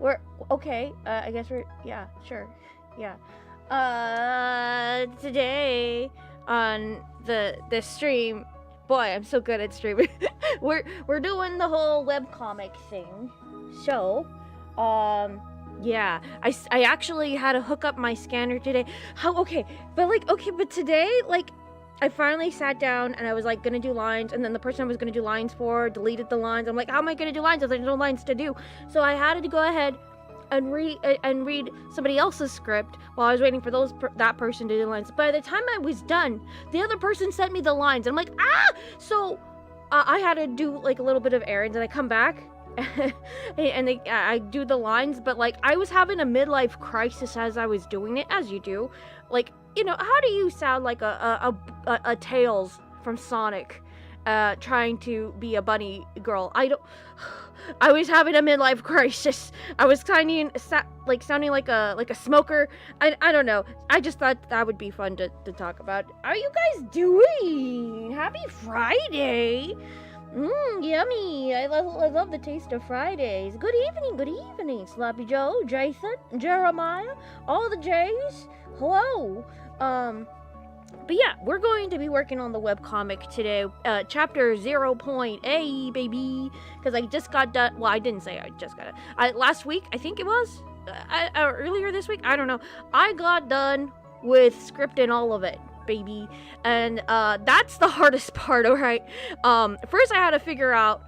we're okay. I guess we're yeah, sure, yeah. Today on the stream, boy, I'm so good at streaming. we're doing the whole webcomic thing. So, yeah, I actually had to hook up my scanner today. But today, like, I finally sat down and I was like gonna do lines, and then the person I was gonna do lines for deleted the lines. I'm like, how am I gonna do lines if there's no lines to do? So I had to go ahead and read somebody else's script while I was waiting for that person to do lines. By the time I was done, the other person sent me the lines. I'm like, so I had to do like a little bit of errands, and I come back and I do the lines, but like I was having a midlife crisis as I was doing it, as you do. Like, you know, how do you sound like a Tails from Sonic trying to be a bunny girl? I was having a midlife crisis. I was sounding like a smoker. I don't know. I just thought that would be fun to talk about. How are you guys doing? Happy Friday. Yummy. I love the taste of Fridays. Good evening. Sloppy Joe, Jason, Jeremiah, all the J's. Hello. But yeah, we're going to be working on the webcomic today, chapter 0.A, baby, because I just got done. Well, I didn't say I just got it. Last week, I think it was, earlier this week, I don't know. I got done with scripting all of it, baby, and that's the hardest part, alright? First I had to figure out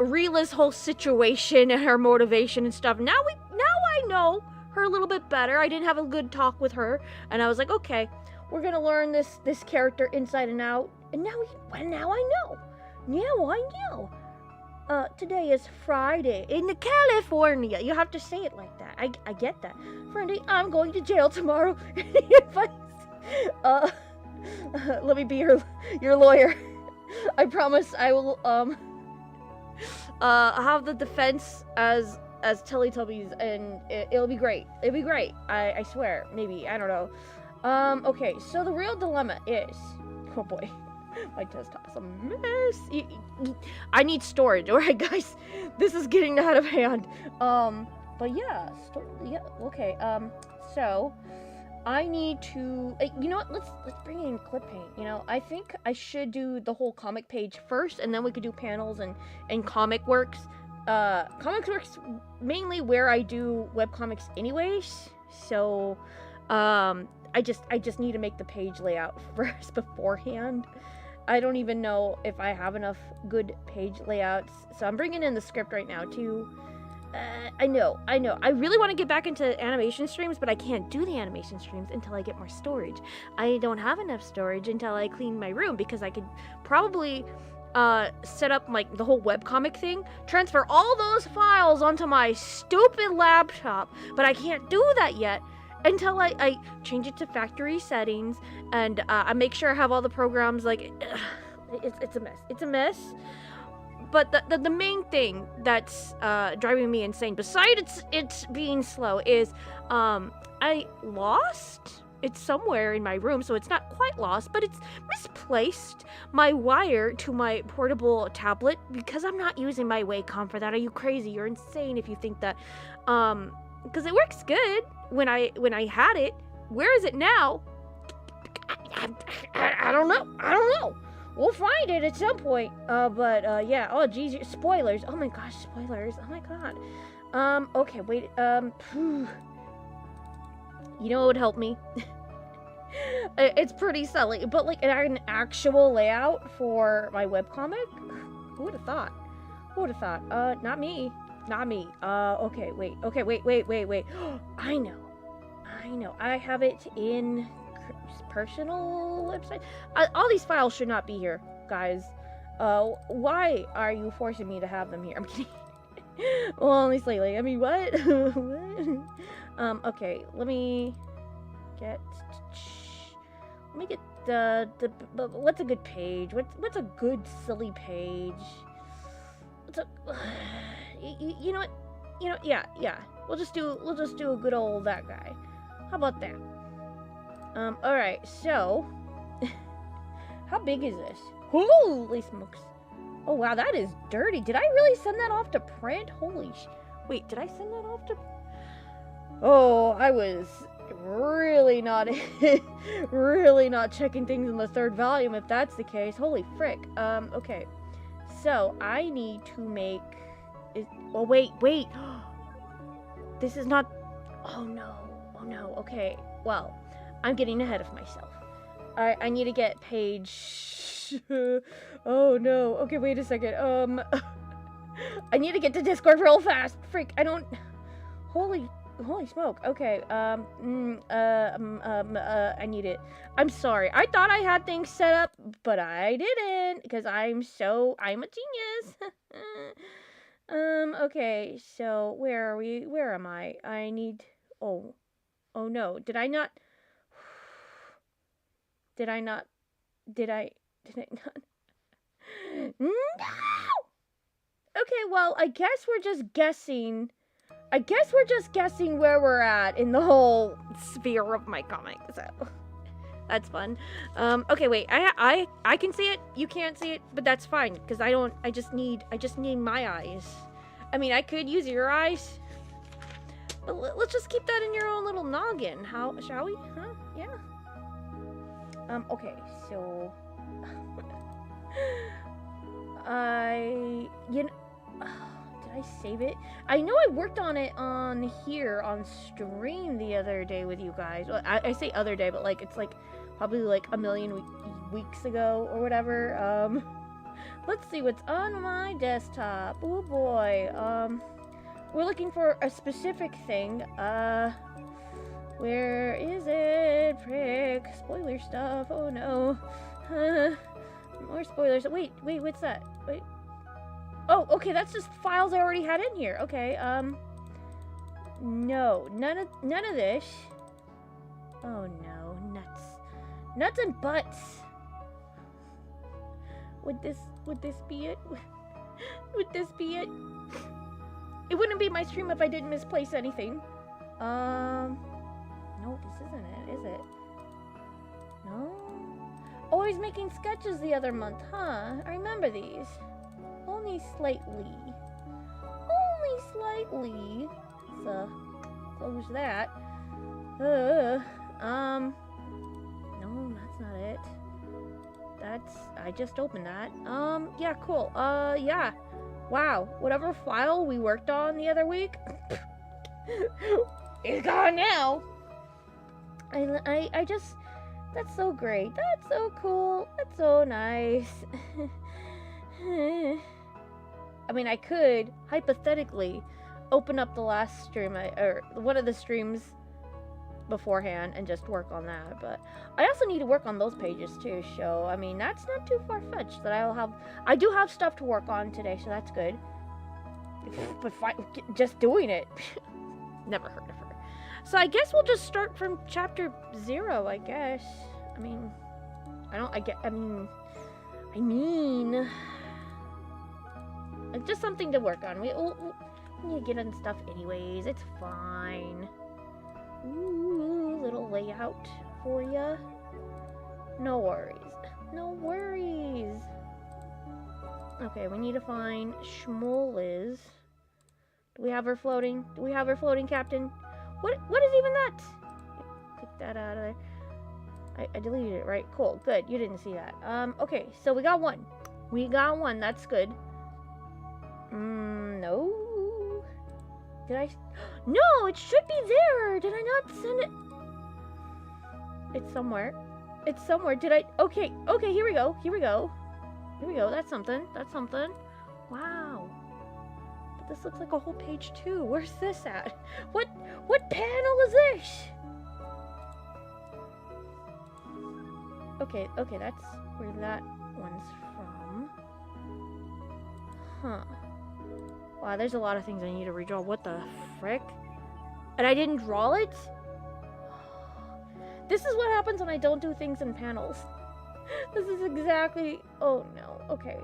Rila's whole situation and her motivation and stuff. Now I know her a little bit better. I didn't have a good talk with her, and I was like, okay, we're gonna learn this character inside and out. And now I know. Today is Friday in California. You have to say it like that. I get that. Friday, I'm going to jail tomorrow. Let me be your lawyer. I promise I will have the defense as Teletubbies, and it'll be great. It'll be great. I swear. Maybe. I don't know. Okay, so the real dilemma is... Oh boy, my desktop's a mess. I need storage, alright guys? This is getting out of hand. But yeah, okay, so... I need to... you know what, let's bring in clip paint, you know? I think I should do the whole comic page first, and then we could do panels and comic works. Comics works mainly where I do webcomics anyways, so... I just need to make the page layout first beforehand. I don't even know if I have enough good page layouts, so I'm bringing in the script right now too. I know. I really want to get back into animation streams, but I can't do the animation streams until I get more storage. I don't have enough storage until I clean my room, because I could probably set up like the whole webcomic thing, transfer all those files onto my stupid laptop, but I can't do that yet until I change it to factory settings, and I make sure I have all the programs. Like, it's a mess. But the main thing that's driving me insane, besides it's being slow, is I lost. It's somewhere in my room, so it's not quite lost, but it's misplaced my wire to my portable tablet, because I'm not using my Wacom for that. Are you crazy? You're insane if you think that. Because it works good when I had it. Where is it now? I don't know. We'll find it at some point. Yeah. Oh, geez, spoilers. Oh my gosh, spoilers. Oh my god. Okay, wait. You know what would help me? It's pretty silly, but like an actual layout for my webcomic? Who would have thought? Not me. Okay, wait. I know. I have it in personal website. All these files should not be here, guys. Why are you forcing me to have them here? I'm kidding. Well, only slightly. I mean, what? Okay, let me get the what's a good page? What's a good silly page? You know what? Yeah. We'll just do a good old that guy. How about that? Alright, so how big is this? Holy smokes. Oh wow, that is dirty. Did I really send that off to print? Holy Wait, did I send that off to... Oh, I was really not really not checking things in the third volume if that's the case. Holy frick. Okay. So, I need to make... Oh, wait. This is not... Oh, no. Okay. Well, I'm getting ahead of myself. I need to get page... Oh, no. Okay, wait a second. I need to get to Discord real fast. Freak, I don't... Holy smoke. Okay, I need it. I'm sorry. I thought I had things set up, but I didn't, because I'm a genius. Okay, so where are we? Where am I? I need... Oh no. Did I not... Did I not... No! Okay, well, I guess we're just guessing where we're at in the whole sphere of my comic, so that's fun. Okay, wait, I can see it, you can't see it, but that's fine, because I just need my eyes. I mean, I could use your eyes, but let's just keep that in your own little noggin, shall we? Huh? Yeah. Okay, so... did I save it? I know I worked on it on here on stream the other day with you guys. Well, I say other day, but like it's like probably like a million weeks ago or whatever. Let's see what's on my desktop. Oh boy. We're looking for a specific thing. Where is it? Frick. Spoiler stuff. Oh no. More spoilers. Wait, what's that? Wait. Oh, okay, that's just files I already had in here. Okay, no, none of this. Oh no, nuts and butts. Would this be it? Would this be it? It wouldn't be my stream if I didn't misplace anything. No, this isn't it, is it? No. Oh, I was making sketches the other month, huh? I remember these. Only slightly. So, close that. No, that's not it. I just opened that. Yeah, cool. Yeah. Wow, whatever file we worked on the other week is gone now. I just, that's so great. That's so cool. That's so nice. I mean, I could, hypothetically, open up the last stream, or one of the streams beforehand and just work on that, but I also need to work on those pages too, so, I mean, that's not too far-fetched that I do have stuff to work on today, so that's good. But just doing it, never heard of her. So I guess we'll just start from chapter 0, I guess. I mean, it's just something to work on. We need to get on stuff anyways. It's fine. Ooh, little layout for ya. No worries. Okay, we need to find Schmoll. Do we have her floating? Captain? What is even that? Click that out of there. I deleted it, right? Cool, good. You didn't see that. Okay, so we got one. That's good. No. Did I? No, it should be there. Did I not send it? It's somewhere. Did I? Okay, here we go. That's something. Wow. But this looks like a whole page too. Where's this at? What panel is this? Okay, that's where that one's from. Huh. Wow, there's a lot of things I need to redraw. What the frick? And I didn't draw it? This is what happens when I don't do things in panels. This is exactly... Oh, no. Okay,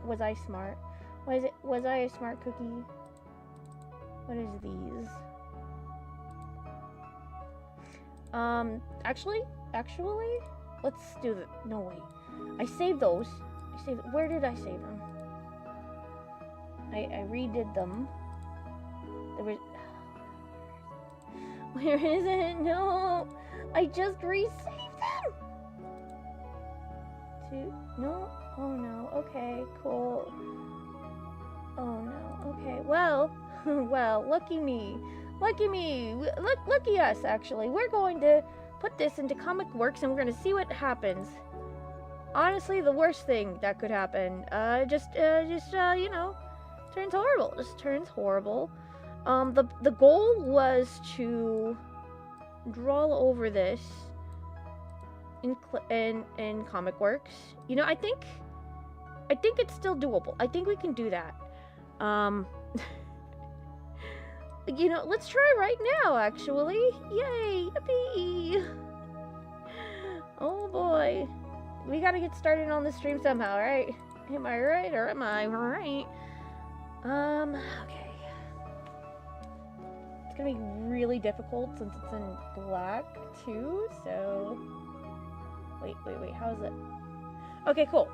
was I smart? Was I a smart cookie? What is these? Actually, let's do the... No, wait. I saved those. Where did I save them? I redid them. There was... Where is it? No! I just resaved them! No? Oh no. Okay, cool. Oh no. Okay, well, well, lucky me. Lucky me. Lucky us, actually. We're going to put this into Comic Works and we're going to see what happens. Honestly, the worst thing that could happen. You know, turns horrible. Just turns horrible. The goal was to draw over this in Comic Works. You know, I think it's still doable. I think we can do that. You know, let's try right now, actually. Yay! Yippee! Oh boy. We gotta get started on the stream somehow, right? Am I right or am I right? Okay. It's gonna be really difficult since it's in black, too, so... Wait, how is it? Okay, cool.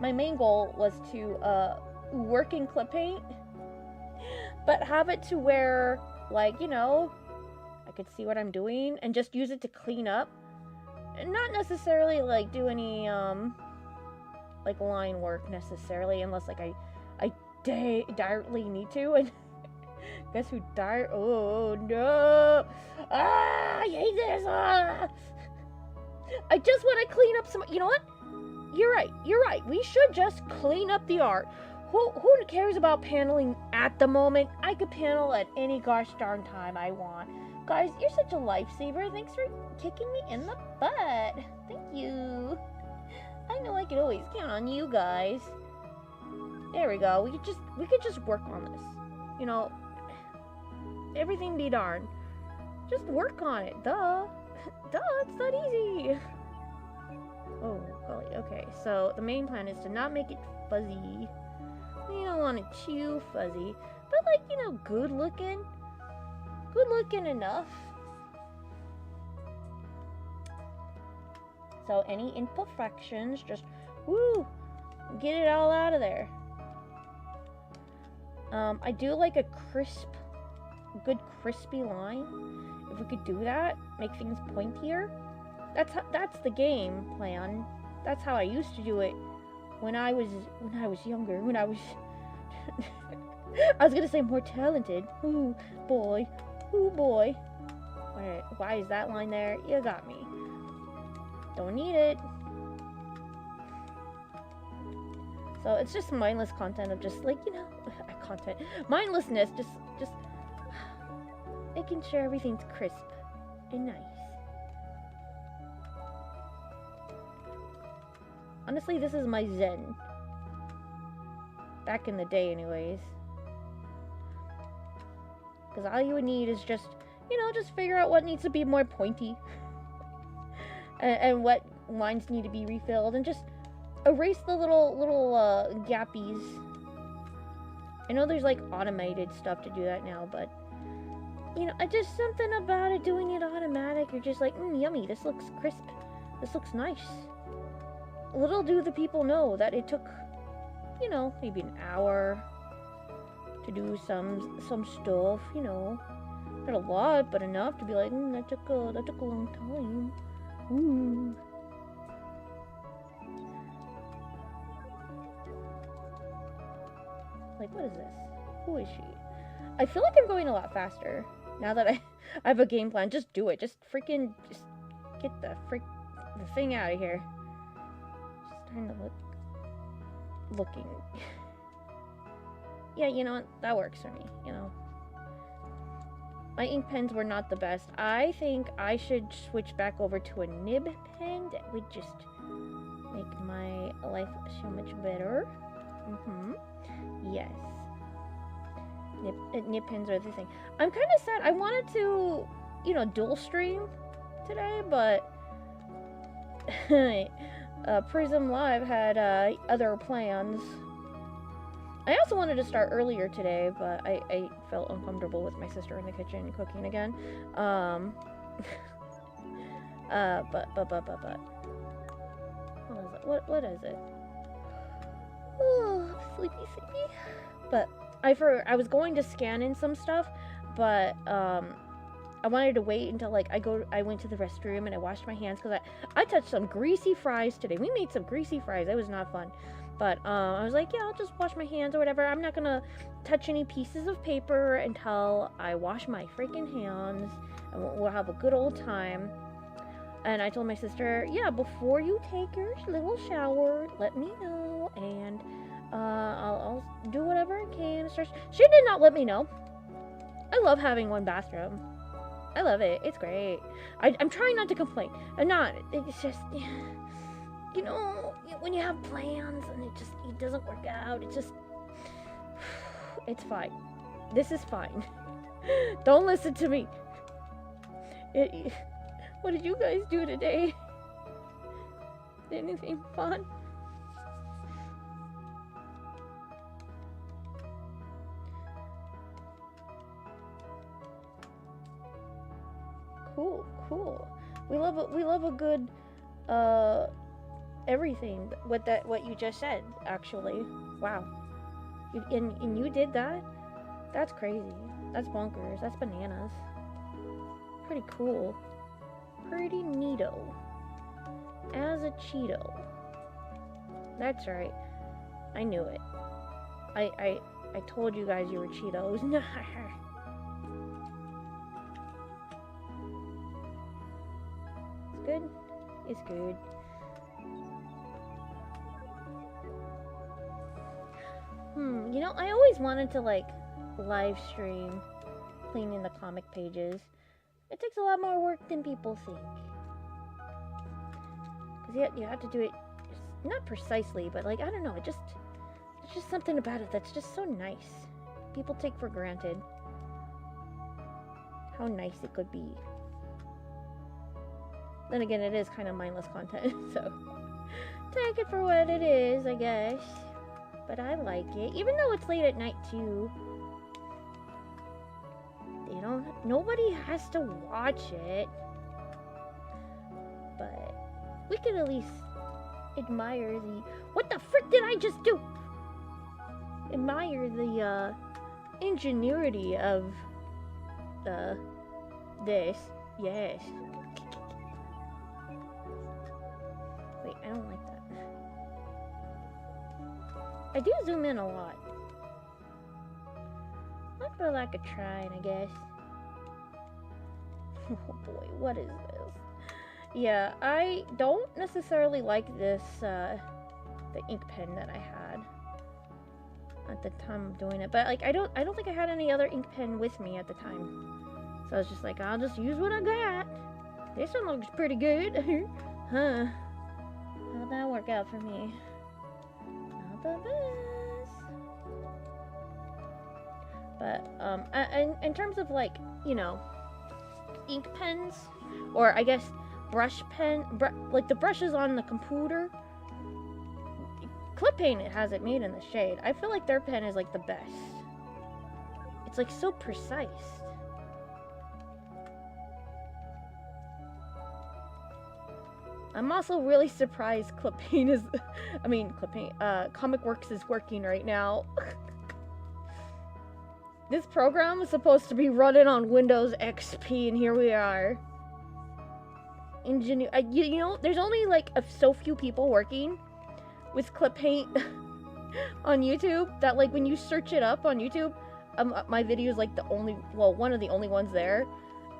My main goal was to work in clip paint, but have it to where, like, you know, I could see what I'm doing and just use it to clean up, and not necessarily like do any like line work necessarily, unless like I directly need to. And guess who died? Oh no! I hate this. I just want to clean up some. You know what? You're right. We should just clean up the art. Who cares about paneling at the moment? I could panel at any gosh darn time I want. Guys, you're such a lifesaver. Thanks for kicking me in the butt. Thank you. I know I could always count on you guys. There we go. We could just work on this. You know, everything be darned. Just work on it. Duh. It's that easy. Oh, golly. Okay, so the main plan is to not make it fuzzy. We don't want it too fuzzy, but like, you know, good looking enough. So any imperfections, just woo, get it all out of there. I do like a good crispy line. If we could do that, make things pointier. That's the game plan. That's how I used to do it when I was younger. When I was I was gonna say more talented. Ooh boy. Why is that line there? You got me. Don't need it. So it's just mindless content of just like, you know, mindlessness, just making sure everything's crisp and nice. Honestly, this is my zen. Back in the day, anyways. Because all you would need is just, you know, just figure out what needs to be more pointy. and what lines need to be refilled. And just erase the little gappies. I know there's, like, automated stuff to do that now, but... You know, just something about it, doing it automatic. You're just like, yummy, this looks crisp. This looks nice. Little do the people know that it took, you know, maybe an hour to do some stuff, you know. Not a lot, but enough to be like, that took a long time. Ooh. Like, what is this? Who is she? I feel like I'm going a lot faster now that I have a game plan. Just do it. Just get the thing out of here. Just starting to looking. Yeah, you know what? That works for me, you know. My ink pens were not the best. I think I should switch back over to a nib pen. That would just make my life so much better. Yes. Nib pens are the thing. I'm kind of sad. I wanted to, you know, dual stream today, but Prism Live had other plans. I also wanted to start earlier today, but I felt uncomfortable with my sister in the kitchen cooking again. But What is it? Oh, sleepy. But I was going to scan in some stuff, but I wanted to wait until like I went to the restroom and I washed my hands because I touched some greasy fries today. We made some greasy fries. It was not fun. But I was like, yeah, I'll just wash my hands or whatever. I'm not gonna touch any pieces of paper until I wash my freaking hands, and we'll have a good old time. And I told my sister, yeah, before you take your little shower, let me know, and I'll do whatever I can. She did not let me know. I love having one bathroom. I love it. It's great. I'm trying not to complain. I'm not. It's just, you know, when you have plans and it doesn't work out, it's fine. This is fine. Don't listen to me. What did you guys do today? Anything fun? Cool. We love a good everything. What you just said, actually. Wow. And you did that? That's crazy. That's bonkers. That's bananas. Pretty cool. Pretty neato. As a Cheeto. That's right. I knew it. I told you guys you were Cheetos. It's good. It's good. You know, I always wanted to like live stream cleaning the comic pages. It takes a lot more work than people think. Because you have to do it, not precisely, but like, I don't know, it's just something about it that's just so nice. People take for granted how nice it could be. Then again, it is kind of mindless content, so take it for what it is, I guess. But I like it, even though it's late at night too. Nobody has to watch it, but we could at least admire what the frick did I just do? Admire the ingenuity of this. Yes. Wait, I don't like that. I do zoom in a lot. Not for lack of trying, I guess. Oh boy, what is this? Yeah, I don't necessarily like this, the ink pen that I had at the time of doing it. But like, I don't think I had any other ink pen with me at the time. So I was just like, I'll just use what I got. This one looks pretty good. Huh. How'd that work out for me? Not the best. But, in terms of like, you know, ink pens, or I guess brush pen, like the brushes on the computer, Clip Paint has it made in the shade. I feel like their pen is like the best. It's like so precise. I'm also really surprised Clip Paint is, Comic Works is working right now. This program is supposed to be running on Windows XP, and here we are. You know, there's only like so few people working with Clip Paint on YouTube that, like, when you search it up on YouTube, my video is like one of the only ones there.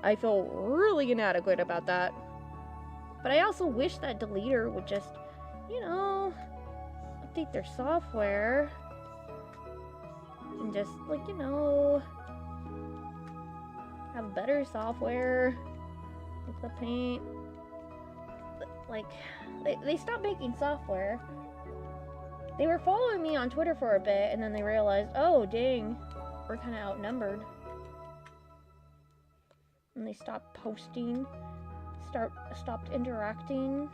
I feel really inadequate about that. But I also wish that Deleter would just, you know, update their software. And just, like, you know, have better software. Clip Paint. Like, they stopped making software. They were following me on Twitter for a bit, and then they realized, oh, dang, we're kind of outnumbered. And they stopped posting, stopped interacting.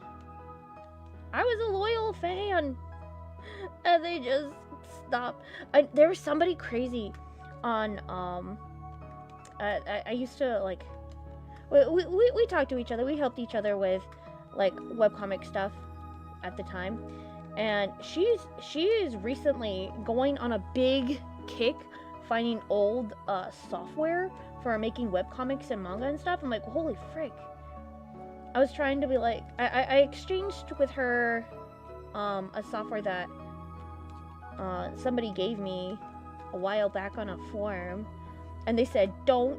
I was a loyal fan, and they just stopped. There was somebody crazy on, I used to, like, we talked to each other, we helped each other with, like, webcomic stuff. at the time, and she is recently going on a big kick finding old software for making webcomics and manga and stuff. I'm like, holy frick. I was trying to be like, I exchanged with her a software that somebody gave me a while back on a forum, and they said don't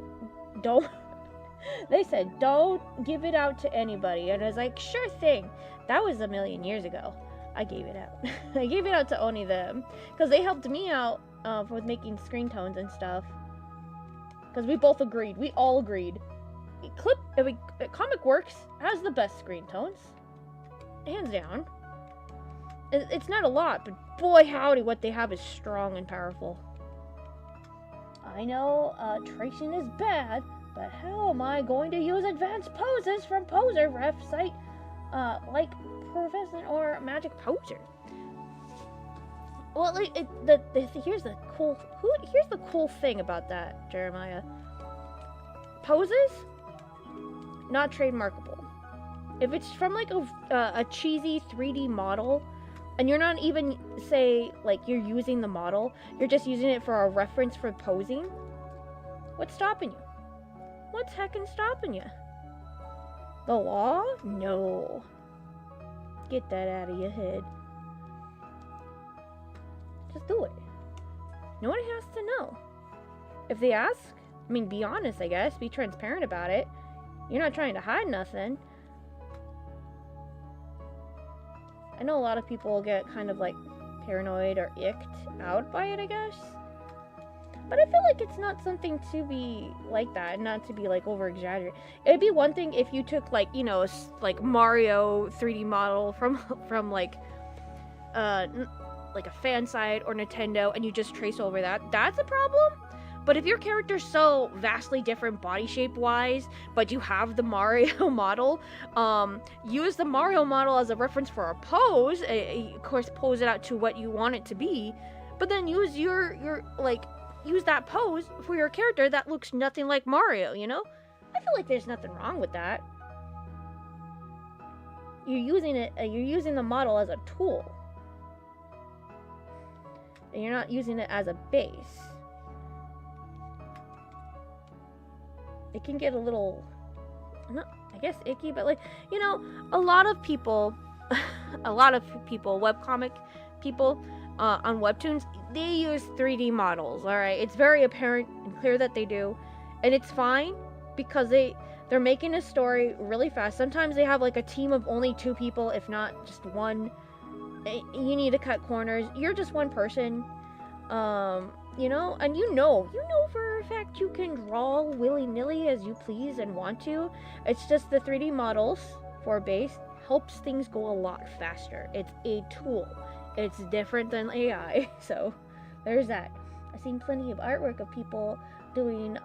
they said don't give it out to anybody, and I was like, sure thing. That was a million years ago. I gave it out. I gave it out to only them because they helped me out with making screen tones and stuff, because we all agreed Comic Works has the best screen tones, hands down. It's not a lot, but boy howdy, what they have is strong and powerful. I know tracing is bad, but how am I going to use advanced poses from Poser Ref site like Professor or Magic Poser? Well, like, here's the cool thing about that, Jeremiah. Poses, not trademarkable. If it's from like a cheesy 3D model, and you're not even, say, like, you're using the model, you're just using it for a reference for posing, what's stopping you? What's heckin' stopping you? The law? No. Get that out of your head. Just do it. No one has to know. If they ask, I mean, be honest, I guess. Be transparent about it. You're not trying to hide nothing. I know a lot of people get kind of like paranoid or icked out by it, I guess. But I feel like it's not something to be like that, not to be like over exaggerated. It'd be one thing if you took like, you know, like Mario 3D model from like a fan site or Nintendo, and you just trace over that. That's a problem. But if your character's so vastly different body shape wise, but you have the Mario model, use the Mario model as a reference for a pose. Of course, pose it out to what you want it to be, but then use use that pose for your character that looks nothing like Mario, you know? I feel like there's nothing wrong with that. You're using the model as a tool. And you're not using it as a base. It can get a little, I guess, icky, but like, you know, a lot of people, webcomic people on webtoons, they use 3D models, alright? It's very apparent and clear that they do, and it's fine because they're making a story really fast. Sometimes they have like a team of only 2 people, if not just 1. You need to cut corners. You're just one person, you know, and you know for a fact you can draw willy-nilly as you please and want to. It's just the 3D models for base helps things go a lot faster. It's a tool. It's different than AI. So there's that. I've seen plenty of artwork of people doing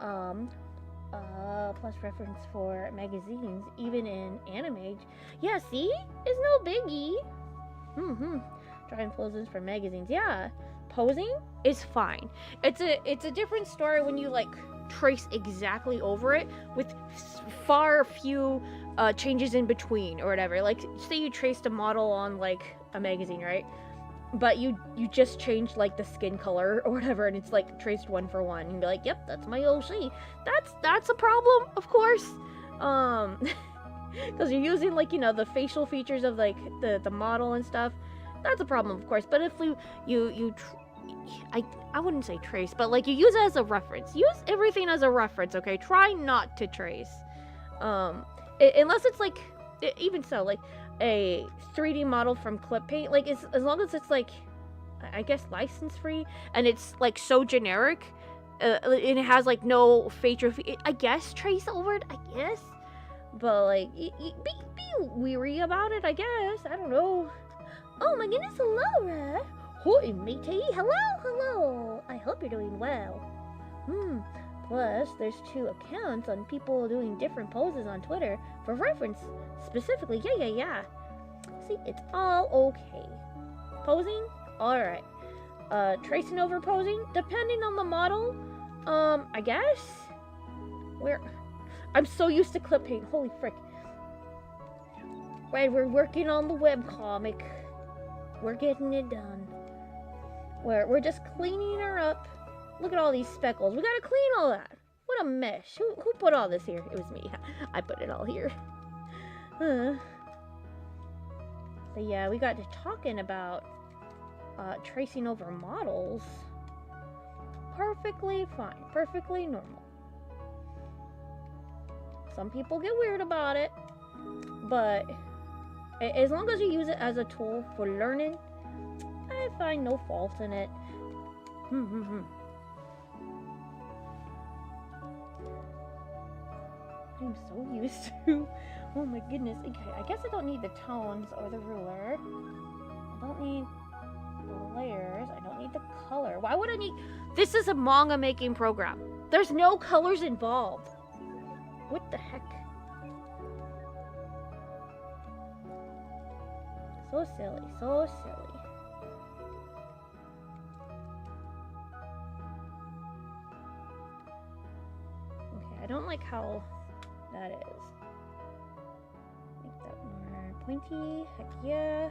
plus reference for magazines, even in anime. Yeah, see? It's no biggie. Drawing poses for magazines. Yeah. Posing is fine. It's a different story when you like trace exactly over it with far few changes in between or whatever. Like, say you traced a model on like a magazine, right? But you just changed like the skin color or whatever, and it's like traced 1 for 1. You'd be like, yep, that's my OC. That's a problem, of course. Because you're using like, you know, the facial features of like the model and stuff. That's a problem, of course. But if I wouldn't say trace, but like you use it as a reference. Use everything as a reference, okay? Try not to trace. Unless it's like, even so, like a 3D model from clip paint, like as long as it's like, I guess license free, and it's like so generic, and it has like no facial, I guess trace over it, I guess. But like, be weary about it, I guess. I don't know. Oh my goodness, Laura. Hi, matey. Hello. I hope you're doing well. Plus, there's 2 accounts on people doing different poses on Twitter for reference specifically. Yeah. See, it's all okay. Posing? Alright. Tracing over posing? Depending on the model, I guess? I'm so used to clip paint. Holy frick. right, we're working on the webcomic. We're getting it done. We're just cleaning her up. Look at all these speckles. We gotta clean all that. What a mess. Who put all this here? It was me. I put it all here. So yeah, we got to talking about tracing over models. Perfectly fine. Perfectly normal. Some people get weird about it, but as long as you use it as a tool for learning, I find no fault in it. I'm so used to. Oh my goodness. Okay, I guess I don't need the tones or the ruler. I don't need the layers. I don't need the color. Why would I need... This is a manga making program. There's no colors involved. What the heck? So silly. So silly. Okay, I don't like how that is. Make that more pointy. Heck yeah.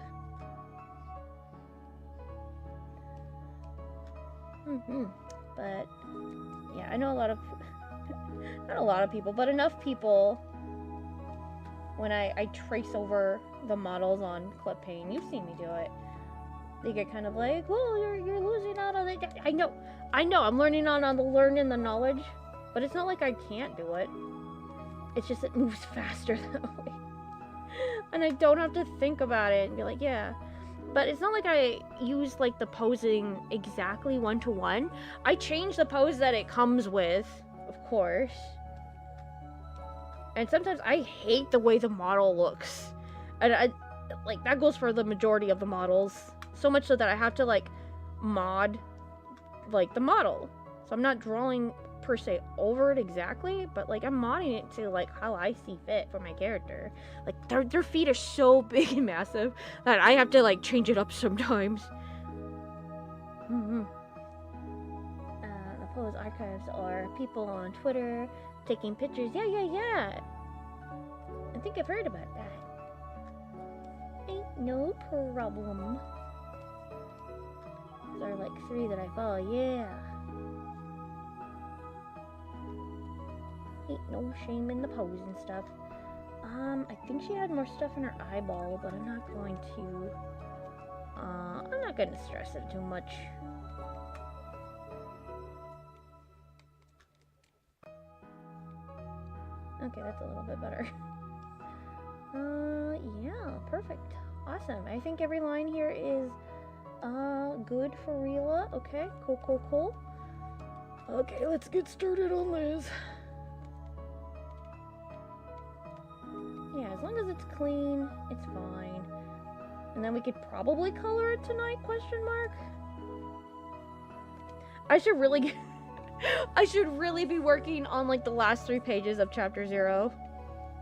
But yeah, I know a lot of not a lot of people, but enough people, when I trace over the models on clip paint, you've seen me do it, they get kind of like, oh, you're losing out on it. I know, I'm learning on the learning the knowledge, but it's not like I can't do it. It's just it moves faster that way. And I don't have to think about it and be like, yeah. But it's not like I use like the posing exactly one-to-one. I change the pose that it comes with, of course. And sometimes I hate the way the model looks. And like that goes for the majority of the models. So much so that I have to like mod like the model. So I'm not drawing per se over it exactly, but like I'm modding it to like how I see fit for my character. Like their feet are so big and massive that I have to like change it up sometimes. The pose archives are people on Twitter taking pictures. Yeah. I think I've heard about that. Ain't no problem. There are like 3 that I follow. Yeah. Ain't no shame in the pose and stuff. I think she had more stuff in her eyeball, but I'm not going to stress it too much. Okay, that's a little bit better. Yeah, perfect. Awesome. I think every line here is, good for Rila. Okay, cool. Okay, let's get started on this. Yeah, as long as it's clean, it's fine. And then we could probably color it tonight, question mark? I should really be working on like the last 3 pages of chapter 0.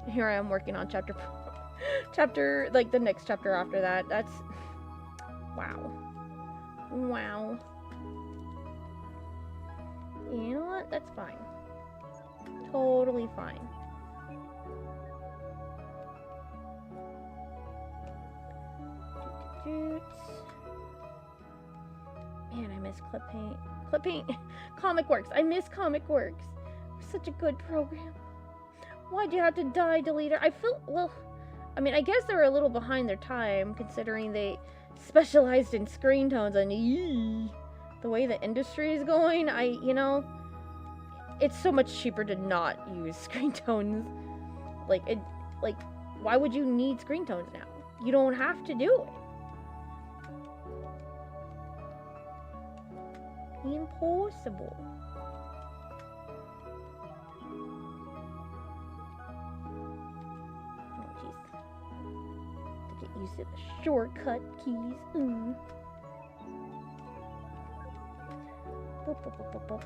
Here I am working on chapter like the next chapter after that. That's wow. You know what? That's fine. Totally fine. Man, I miss clip paint. Comic Works. I miss Comic Works. It was such a good program. Why'd you have to die, Deleter? I feel, well, I mean, I guess they were a little behind their time, considering they specialized in screen tones, and the way the industry is going, it's so much cheaper to not use screen tones. Like, why would you need screen tones now? You don't have to do it. Impossible. Oh, jeez. To get used to the shortcut keys. Boop, boop, boop, boop, boop.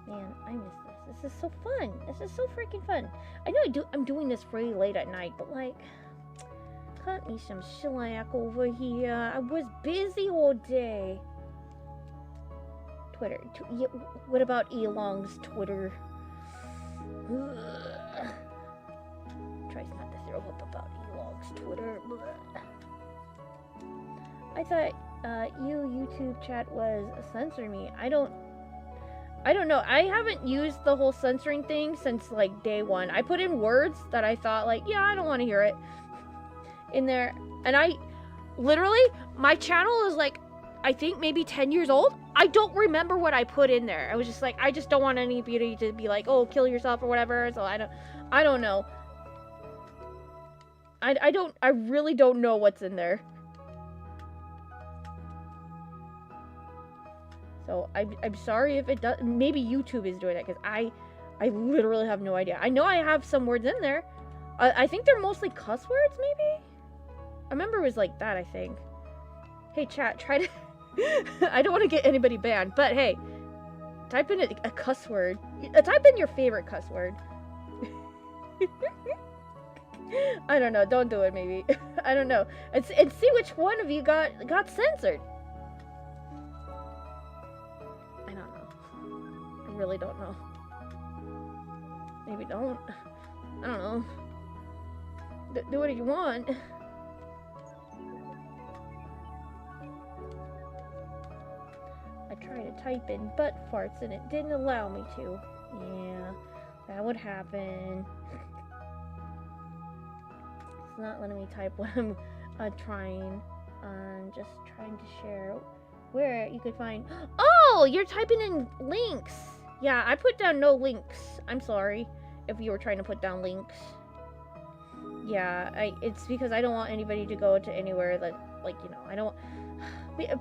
Man, I miss this. This is so fun. This is so freaking fun. I know I'm doing this really late at night, but like, cut me some slack over here. I was busy all day. Twitter. What about Elong's Twitter? Tries not to throw up about Elong's Twitter. I thought YouTube chat was censoring me. I don't know. I haven't used the whole censoring thing since like day one. I put in words that I thought like, yeah, I don't want to hear it in there. And I literally, my channel is like, I think maybe 10 years old. I don't remember what I put in there. I was just like, I just don't want anybody to be like, oh, kill yourself or whatever. So I don't know. I really don't know what's in there. So I'm sorry if it does. Maybe YouTube is doing it because I literally have no idea. I know I have some words in there. I think they're mostly cuss words, maybe. I remember it was like that. I think. Hey chat, try to. I don't want to get anybody banned, but hey, type in a cuss word. Type in your favorite cuss word. I don't know. Don't do it. Maybe. I don't know. And see which one of you got censored. I don't know. I really don't know. Maybe don't. I don't know. Do what you want. I tried to type in butt farts and it didn't allow me to. Yeah, that would happen. It's not letting me type what I'm trying. I'm just trying to share where you could find. Oh, you're typing in links. Yeah, I put down no links. I'm sorry if you were trying to put down links. Yeah, it's because I don't want anybody to go to anywhere that, like, you know, I don't.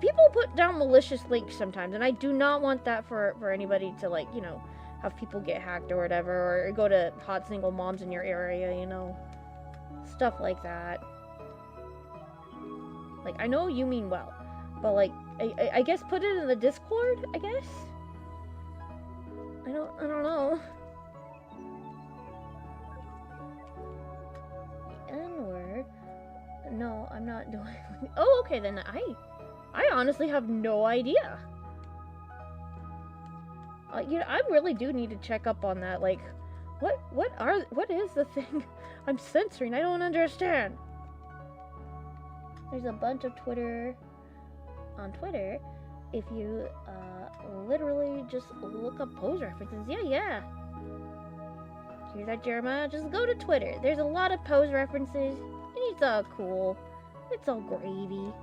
People put down malicious links sometimes, and I do not want that for anybody to, like, you know, have people get hacked or whatever, or go to hot single moms in your area, you know, stuff like that. Like, I know you mean well, but, like, I guess put it in the Discord, I guess? I don't know. The N-word? No, I'm not doing. Oh, okay, then I honestly have no idea. You know, I really do need to check up on that. Like, what is the thing I'm censoring? I don't understand. There's a bunch of Twitter. On Twitter, if you literally just look up pose references. Yeah. Hear that, Jeremiah? Just go to Twitter. There's a lot of pose references, and it's all cool. It's all gravy.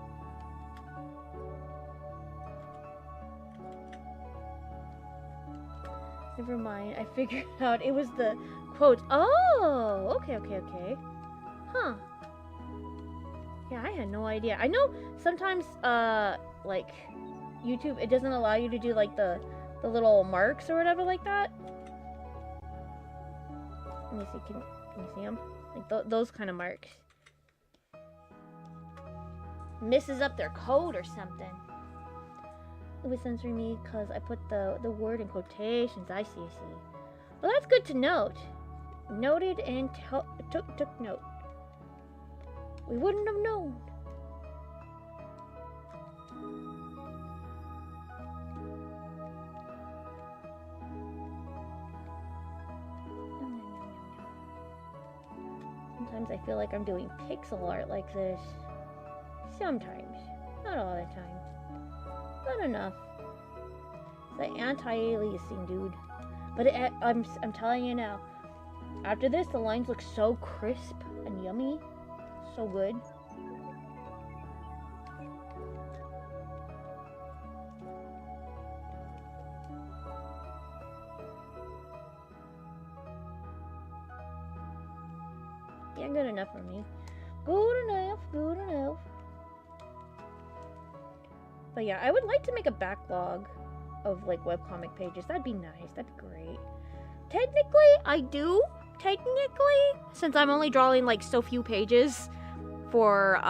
Never mind, I figured out it was the quote. Oh, okay. Huh. Yeah, I had no idea. I know sometimes, like, YouTube, it doesn't allow you to do, like, the little marks or whatever like that. Let me see, can you see them? Like, those kind of marks. Messes up their code or something. It was censoring me because I put the word in quotations. I see. Well, that's good to note. Noted and took note. We wouldn't have known. Sometimes I feel like I'm doing pixel art like this. Sometimes. Not all the time. Not enough. It's like anti-aliasing, dude. But I'm telling you now. After this, the lines look so crisp and yummy. So good. Yeah, good enough for me. Good enough. But yeah, I would like to make a backlog of like webcomic pages. That'd be nice. That'd be great. Technically, I do. Since I'm only drawing like so few pages for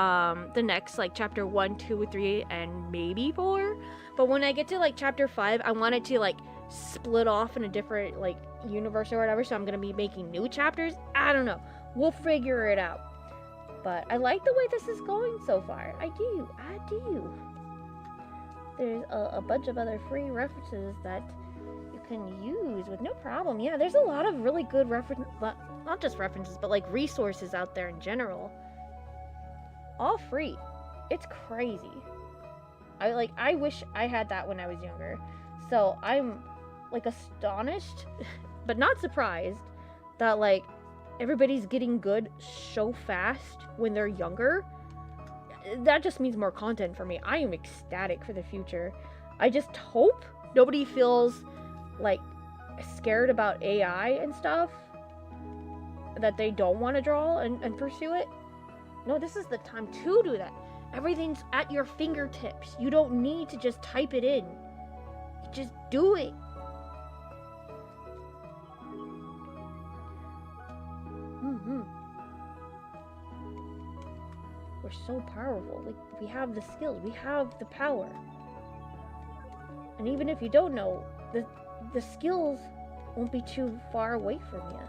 the next like chapter 1, 2, 3, and maybe 4. But when I get to like chapter 5, I want it to like split off in a different like universe or whatever. So I'm gonna be making new chapters. I don't know. We'll figure it out. But I like the way this is going so far. I do. there's a bunch of other free references that you can use with no problem. Yeah, there's a lot of really good not just references, but like resources out there in general. All free. It's crazy. I wish I had that when I was younger. So I'm like astonished, but not surprised that like everybody's getting good so fast when they're younger. That just means more content for me. I am ecstatic for the future. I just hope nobody feels like scared about AI and stuff, that they don't want to draw and pursue it. No, this is the time to do that. Everything's at your fingertips. You don't need to just type it in. Just do it. We're so powerful. Like, we have the skills. We have the power. And even if you don't know, the skills won't be too far away from you.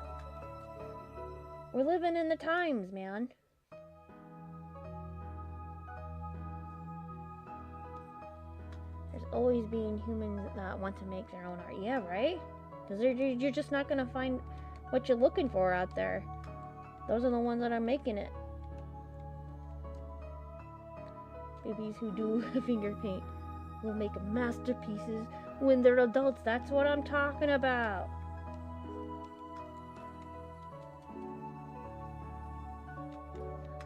We're living in the times, man. There's always been humans that want to make their own art. Yeah, right? Because you're just not going to find what you're looking for out there. Those are the ones that are making it. Babies who do finger paint will make masterpieces when they're adults. That's what I'm talking about.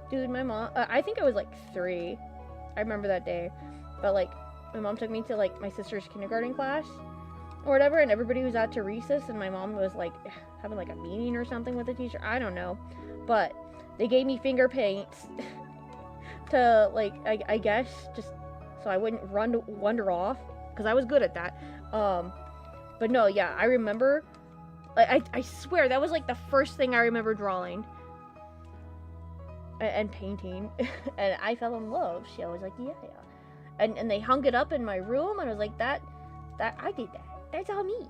Dude, my mom, I think I was like 3. I remember that day. But like, my mom took me to like my sister's kindergarten class or whatever, and everybody was out to recess, and my mom was like having like a meeting or something with the teacher. I don't know. But they gave me finger paints to like, I guess, just so I wouldn't wander off, because I was good at that. But no, yeah, I remember, I swear that was like the first thing I remember drawing and painting, and I fell in love. She was like, yeah. And they hung it up in my room, and I was like, that I did that. That's all me.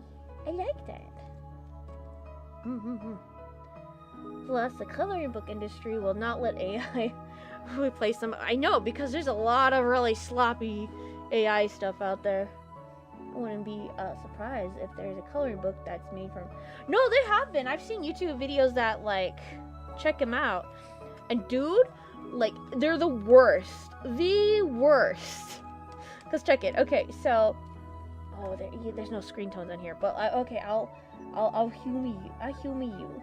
I like that. Plus, the coloring book industry will not let AI replace them. I know, because there's a lot of really sloppy AI stuff out there. I wouldn't be surprised if there's a coloring book that's made from... No, there have been. I've seen YouTube videos that, like, check them out. And dude, like, they're the worst. The worst. Because check it. Okay, so... Oh, there's no screen tones on here. But, okay, I'll hume you. I'll hume you.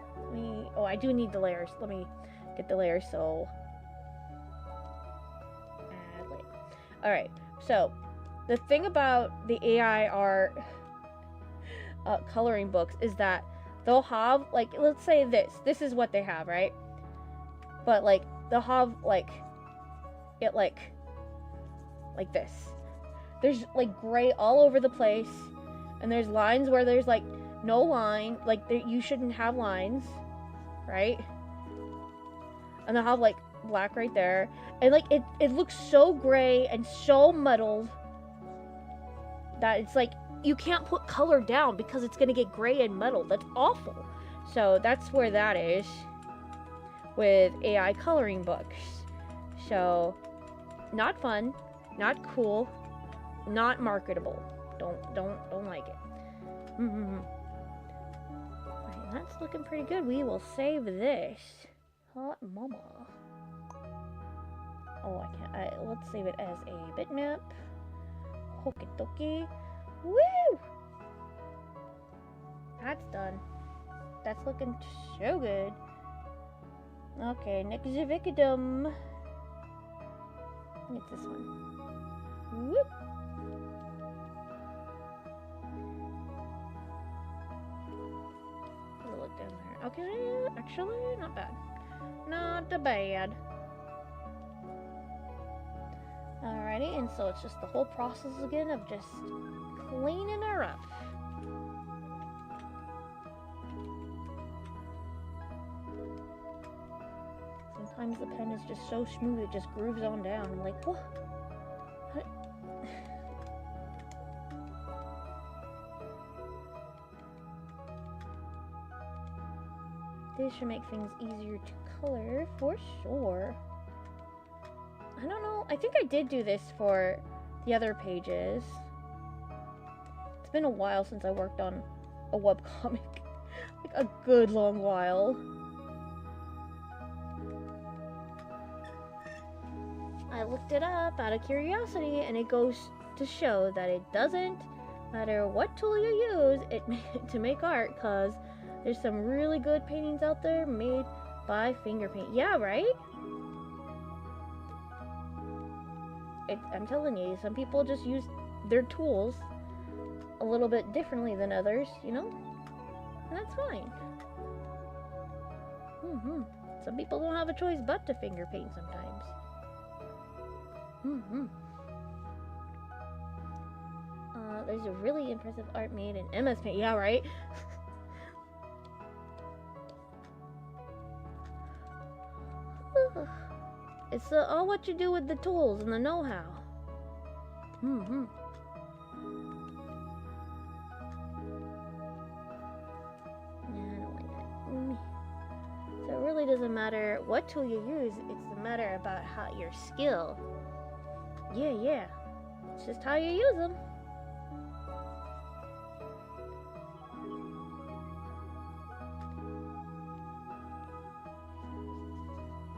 Oh, I do need the layers. Let me get the layers, so... Add layer. Alright, so... The thing about the AI art coloring books is that they'll have, like, let's say this is what they have, right? But, like, they'll have, like, it, like this. There's, like, gray all over the place, and there's lines where there's, like, no line, like, you shouldn't have lines, right? And they'll have, like, black right there, and, like, it looks so gray and so muddled that it's like you can't put color down because it's gonna get gray and muddled. That's awful. So that's where that is with AI coloring books. So not fun, not cool, not marketable. Don't like it. Right, that's looking pretty good. We will save this. Hot mama. Oh, I can't. Let's save it as a bitmap. Okie dokie. Woo! That's done. That's looking so good. Okay, next victim. It's this one. Whoop! Look down there. Okay, actually, not bad. Not bad. Alrighty, and so it's just the whole process again of just cleaning her up. Sometimes the pen is just so smooth it just grooves on down. I'm like, what? This should make things easier to color for sure. I don't know. I think I did do this for the other pages. It's been a while since I worked on a webcomic. Like a good long while. I looked it up out of curiosity, and it goes to show that it doesn't matter what tool you use to make art, because there's some really good paintings out there made by finger paint. Yeah, right? I'm telling you, some people just use their tools a little bit differently than others, you know? And that's fine. Some people don't have a choice but to finger paint sometimes. There's a really impressive art made in MS Paint. Yeah, right? It's all what you do with the tools and the know-how. Yeah, I don't like that. So it really doesn't matter what tool you use, it's a matter about your skill. Yeah. It's just how you use them.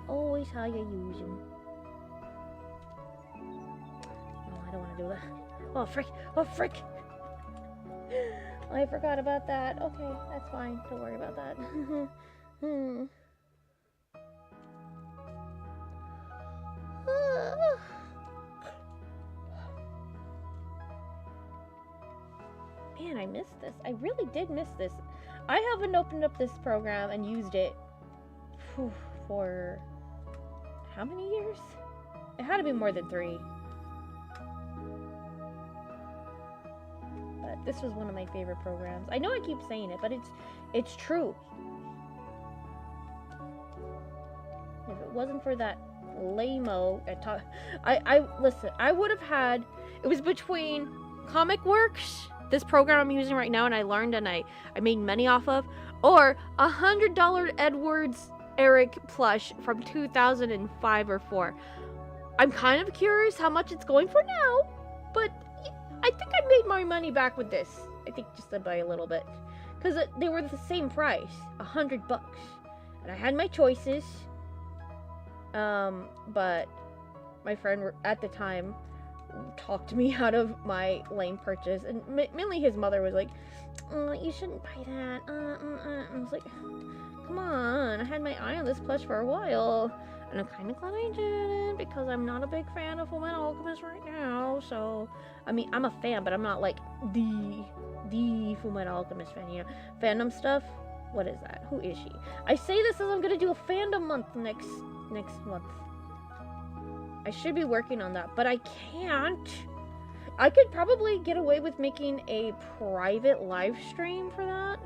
Always how you use them. Oh, I don't want to do that. Oh, frick! I forgot about that. Okay, that's fine. Don't worry about that. Man, I missed this. I really did miss this. I haven't opened up this program and used it for how many years? It had to be more than 3. But this was one of my favorite programs. I know I keep saying it, but it's true. If it wasn't for that lame-o listen, I would have had, it was between Comic Works, this program I'm using right now and I learned and I made money off of, or $100 Edwards Eric plush from 2005 or 4. I'm kind of curious how much it's going for now, but I think I made my money back with this. I think just by a little bit, because they were the same price, $100, and I had my choices. But my friend at the time talked me out of my lame purchase, and mainly his mother was like, you shouldn't buy that. I was like, come on, I had my eye on this plush for a while, and I'm kind of glad I didn't, because I'm not a big fan of Fullmetal Alchemist right now. So I mean, I'm a fan, but I'm not like the Fullmetal Alchemist fan, you know. Fandom stuff, what is that? Who is she? I say this as I'm gonna do a fandom month next month. I should be working on that, but I can't. I could probably get away with making a private live stream for that,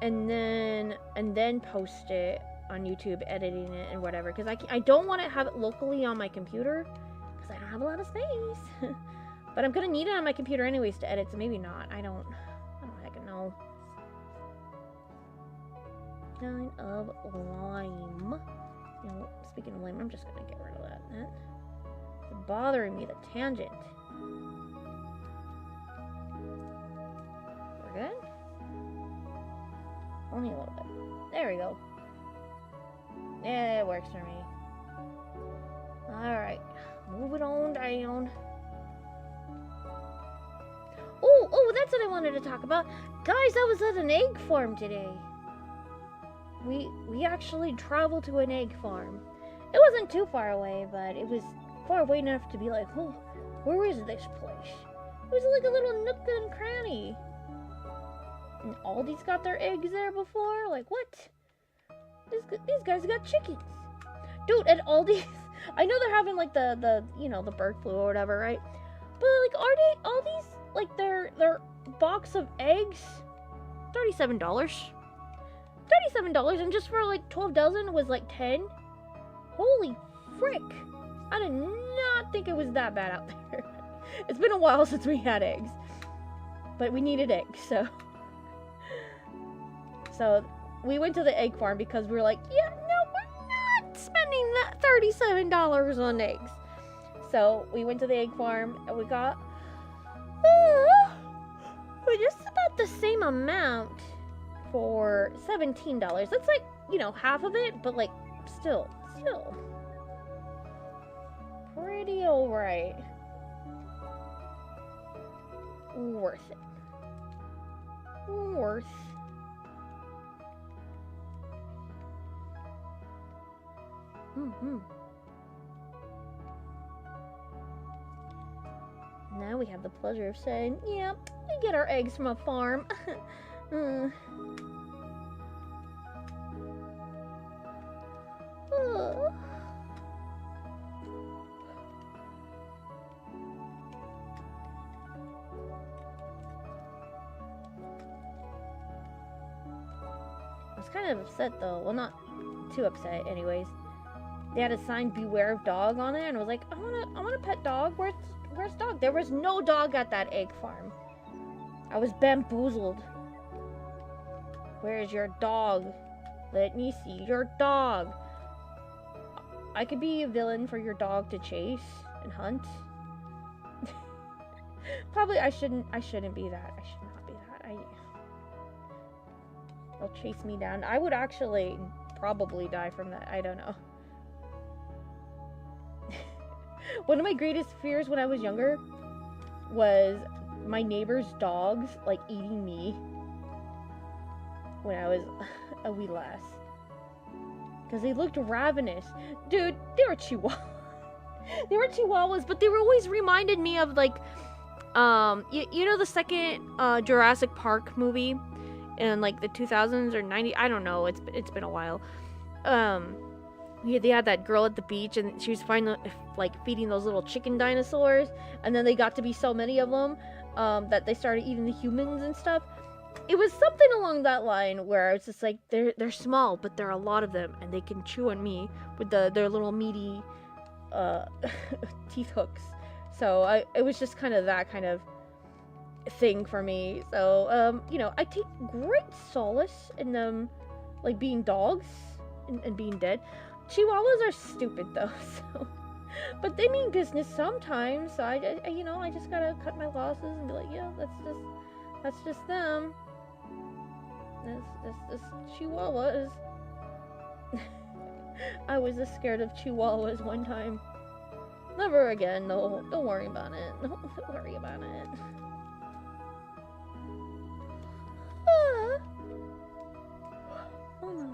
and then post it on YouTube, editing it and whatever, because I don't want to have it locally on my computer because I don't have a lot of space. But I'm gonna need it on my computer anyways to edit, so maybe not. I don't heck know. Kind of lime. You know, speaking of lime, I'm just gonna get rid of that. It's bothering me, the tangent. We're good? Only a little bit. There we go. Yeah, it works for me. Alright. Moving on down. Oh, that's what I wanted to talk about. Guys, I was at an egg farm today. We actually traveled to an egg farm. It wasn't too far away, but it was far away enough to be like, oh, where is this place? It was like a little nook and cranny. And Aldi's got their eggs there before? Like, what? These guys got chickens. Dude, at Aldi's, I know they're having like the you know, the bird flu or whatever, right? But like, are Aldi's, like their box of eggs, $37. $37, and just for like 12 dozen was like 10. Holy frick. I did not think it was that bad out there. It's been a while since we had eggs, but we needed eggs, so we went to the egg farm because we were like, yeah, no, we're not spending that $37 on eggs. So we went to the egg farm and we got just about the same amount for $17. That's like, you know, half of it, but like still pretty alright. Worth it. Worth. Now we have the pleasure of saying, yeah, we get our eggs from a farm. I was kind of upset though. Well, not too upset, anyways. They had a sign "Beware of Dog" on it, and I was like, I want a pet dog. Where's dog? There was no dog at that egg farm. I was bamboozled. Where's your dog? Let me see your dog. I could be a villain for your dog to chase and hunt. Probably I shouldn't be that. I should not be that. They'll chase me down. I would actually probably die from that. I don't know. One of my greatest fears when I was younger was my neighbor's dogs like eating me when I was a wee lass. Because they looked ravenous. Dude, they were chihuahuas. They were chihuahuas, but they were always reminded me of like, you know the second Jurassic Park movie in like the 2000s or 90s? I don't know. It's been a while. Yeah, they had that girl at the beach, and she was feeding those little chicken dinosaurs, and then they got to be so many of them that they started eating the humans and stuff. It was something along that line where it's just like they're small, but there are a lot of them, and they can chew on me with their little meaty teeth hooks. So it was just kind of that kind of thing for me. So you know, I take great solace in them like being dogs and being dead. Chihuahuas are stupid though, so but they mean business sometimes. So I you know, I just gotta cut my losses and be like, yeah, that's just them. This Chihuahuas. I was just scared of Chihuahuas one time. Never again. No, don't worry about it. Don't worry about it. Ah. Oh, no.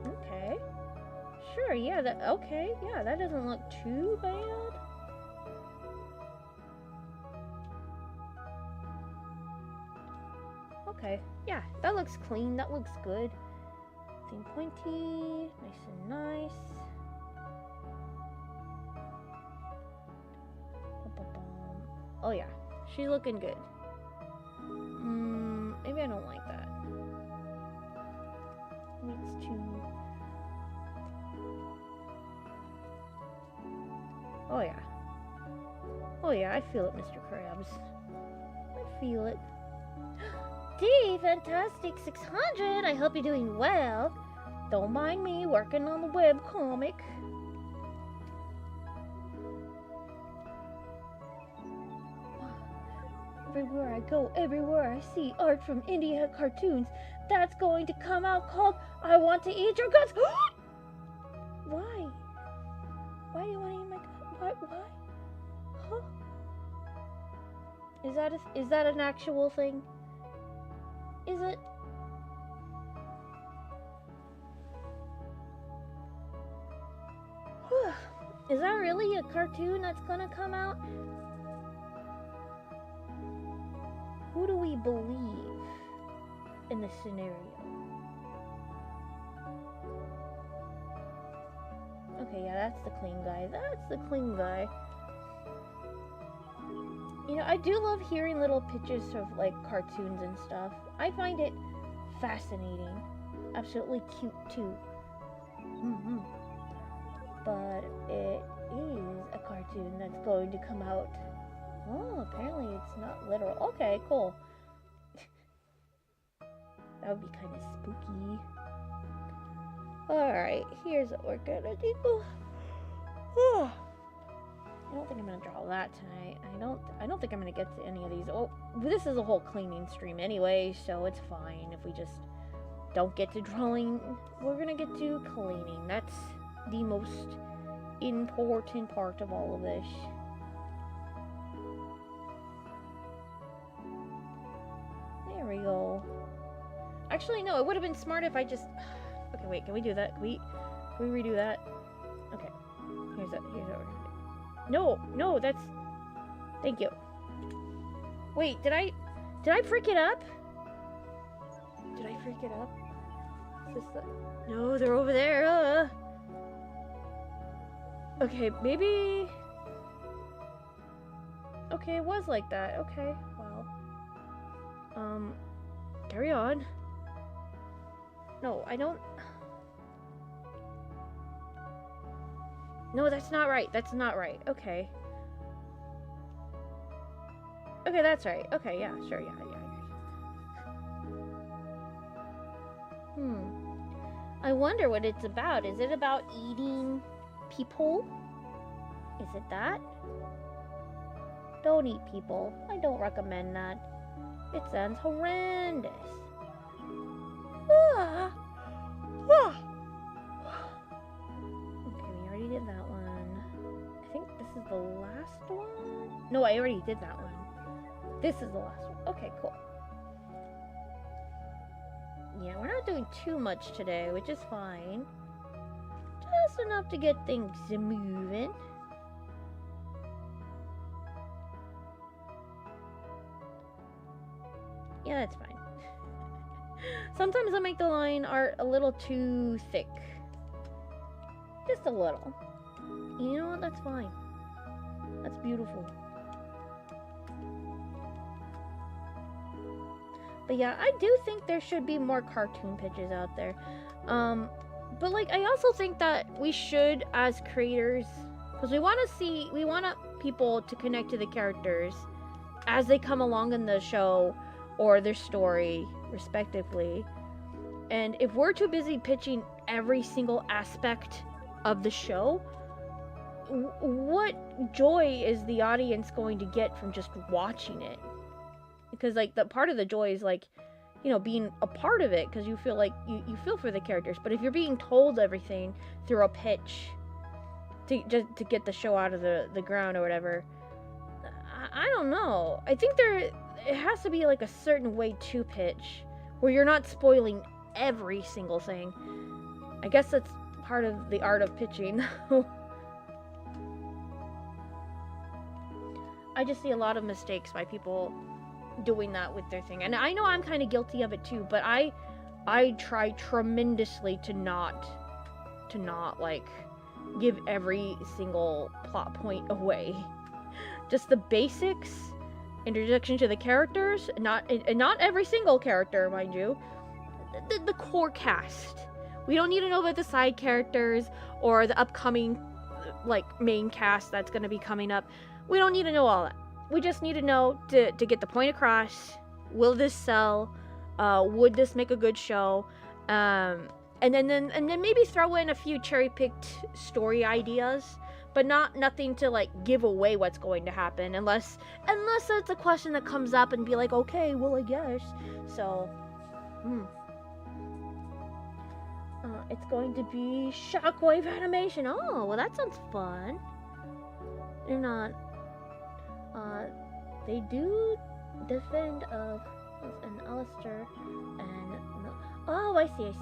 Okay. Sure, yeah, that doesn't look too bad. Okay, yeah, that looks clean, that looks good. Thin pointy, nice and nice. Oh yeah, she's looking good. Maybe I don't like that. Maybe it's too... Oh yeah, I feel it, Mr. Krabs. I feel it. D, Fantastic 600, I hope you're doing well. Don't mind me working on the webcomic. Everywhere I go, everywhere I see art from India cartoons, that's going to come out called I Want to Eat Your Guts. Why? Why do you want to eat my guts? Why? Huh? Is that an actual thing? Is it? Is that really a cartoon that's gonna come out? Who do we believe in this scenario? Okay, yeah, that's the clean guy. That's the clean guy. You know, I do love hearing little pictures of, like, cartoons and stuff. I find it fascinating. Absolutely cute, too. But it is a cartoon that's going to come out. Oh, apparently it's not literal. Okay, cool. That would be kind of spooky. Alright, here's what we're gonna do. I don't think I'm gonna draw that tonight. I don't think I'm gonna get to any of these. Oh, this is a whole cleaning stream anyway, so it's fine if we just don't get to drawing. We're gonna get to cleaning. That's the most important part of all of this. There we go. Actually, no, it would have been smart if I just... Okay, wait, can we do that? Can we redo that? Okay. Here's what we're gonna do. No, that's... Thank you. Wait, did I freak it up? Did I freak it up? Is this the... No, they're over there. Okay, maybe... Okay, it was like that. Okay, well... Carry on. No, I don't... No, that's not right. That's not right. Okay. Okay, that's right. Okay, yeah, sure, yeah. I wonder what it's about. Is it about eating people? Is it that? Don't eat people. I don't recommend that. It sounds horrendous. Okay, we already did that one. I think this is the last one. No, I already did that one. This is the last one. Okay, cool. Yeah, we're not doing too much today, which is fine. Just enough to get things moving. Yeah, that's fine. Sometimes I make the line art a little too thick. Just a little. You know what? That's fine. That's beautiful. But yeah, I do think there should be more cartoon pitches out there. But like, I also think that we should, as creators, because we want people to connect to the characters as they come along in the show or their story, respectively. And if we're too busy pitching every single aspect of the show, what joy is the audience going to get from just watching it? Because like, the part of the joy is like, you know, being a part of it, because you feel like you feel for the characters. But if you're being told everything through a pitch to get the show out of the ground or whatever, I don't know. I think it has to be like a certain way to pitch where you're not spoiling every single thing. I guess that's part of the art of pitching. I just see a lot of mistakes by people doing that with their thing, and I know I'm kind of guilty of it too, but I try tremendously to not like give every single plot point away. Just the basics, introduction to the characters, not every single character, mind you, the core cast. We don't need to know about the side characters or the upcoming like main cast that's going to be coming up. We don't need to know all that. We just need to know to get the point across. Will this sell? Would this make a good show? And then maybe throw in a few cherry-picked story ideas, but nothing to like give away what's going to happen, unless it's a question that comes up and be like, okay, well, I guess. So, it's going to be shockwave animation. Oh, well, that sounds fun. They're not. They do defend of an Alistair and no. Oh, I see.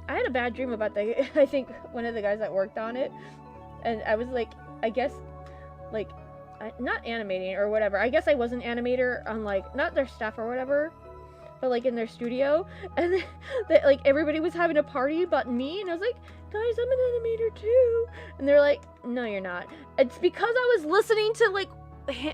I had a bad dream about I think one of the guys that worked on it, and I was like, I guess, like, not animating or whatever. I guess I was an animator on like not their staff or whatever, but like in their studio, and like everybody was having a party but me, and I was like, guys, I'm an animator too, and they're like, no, you're not. It's because I was listening to like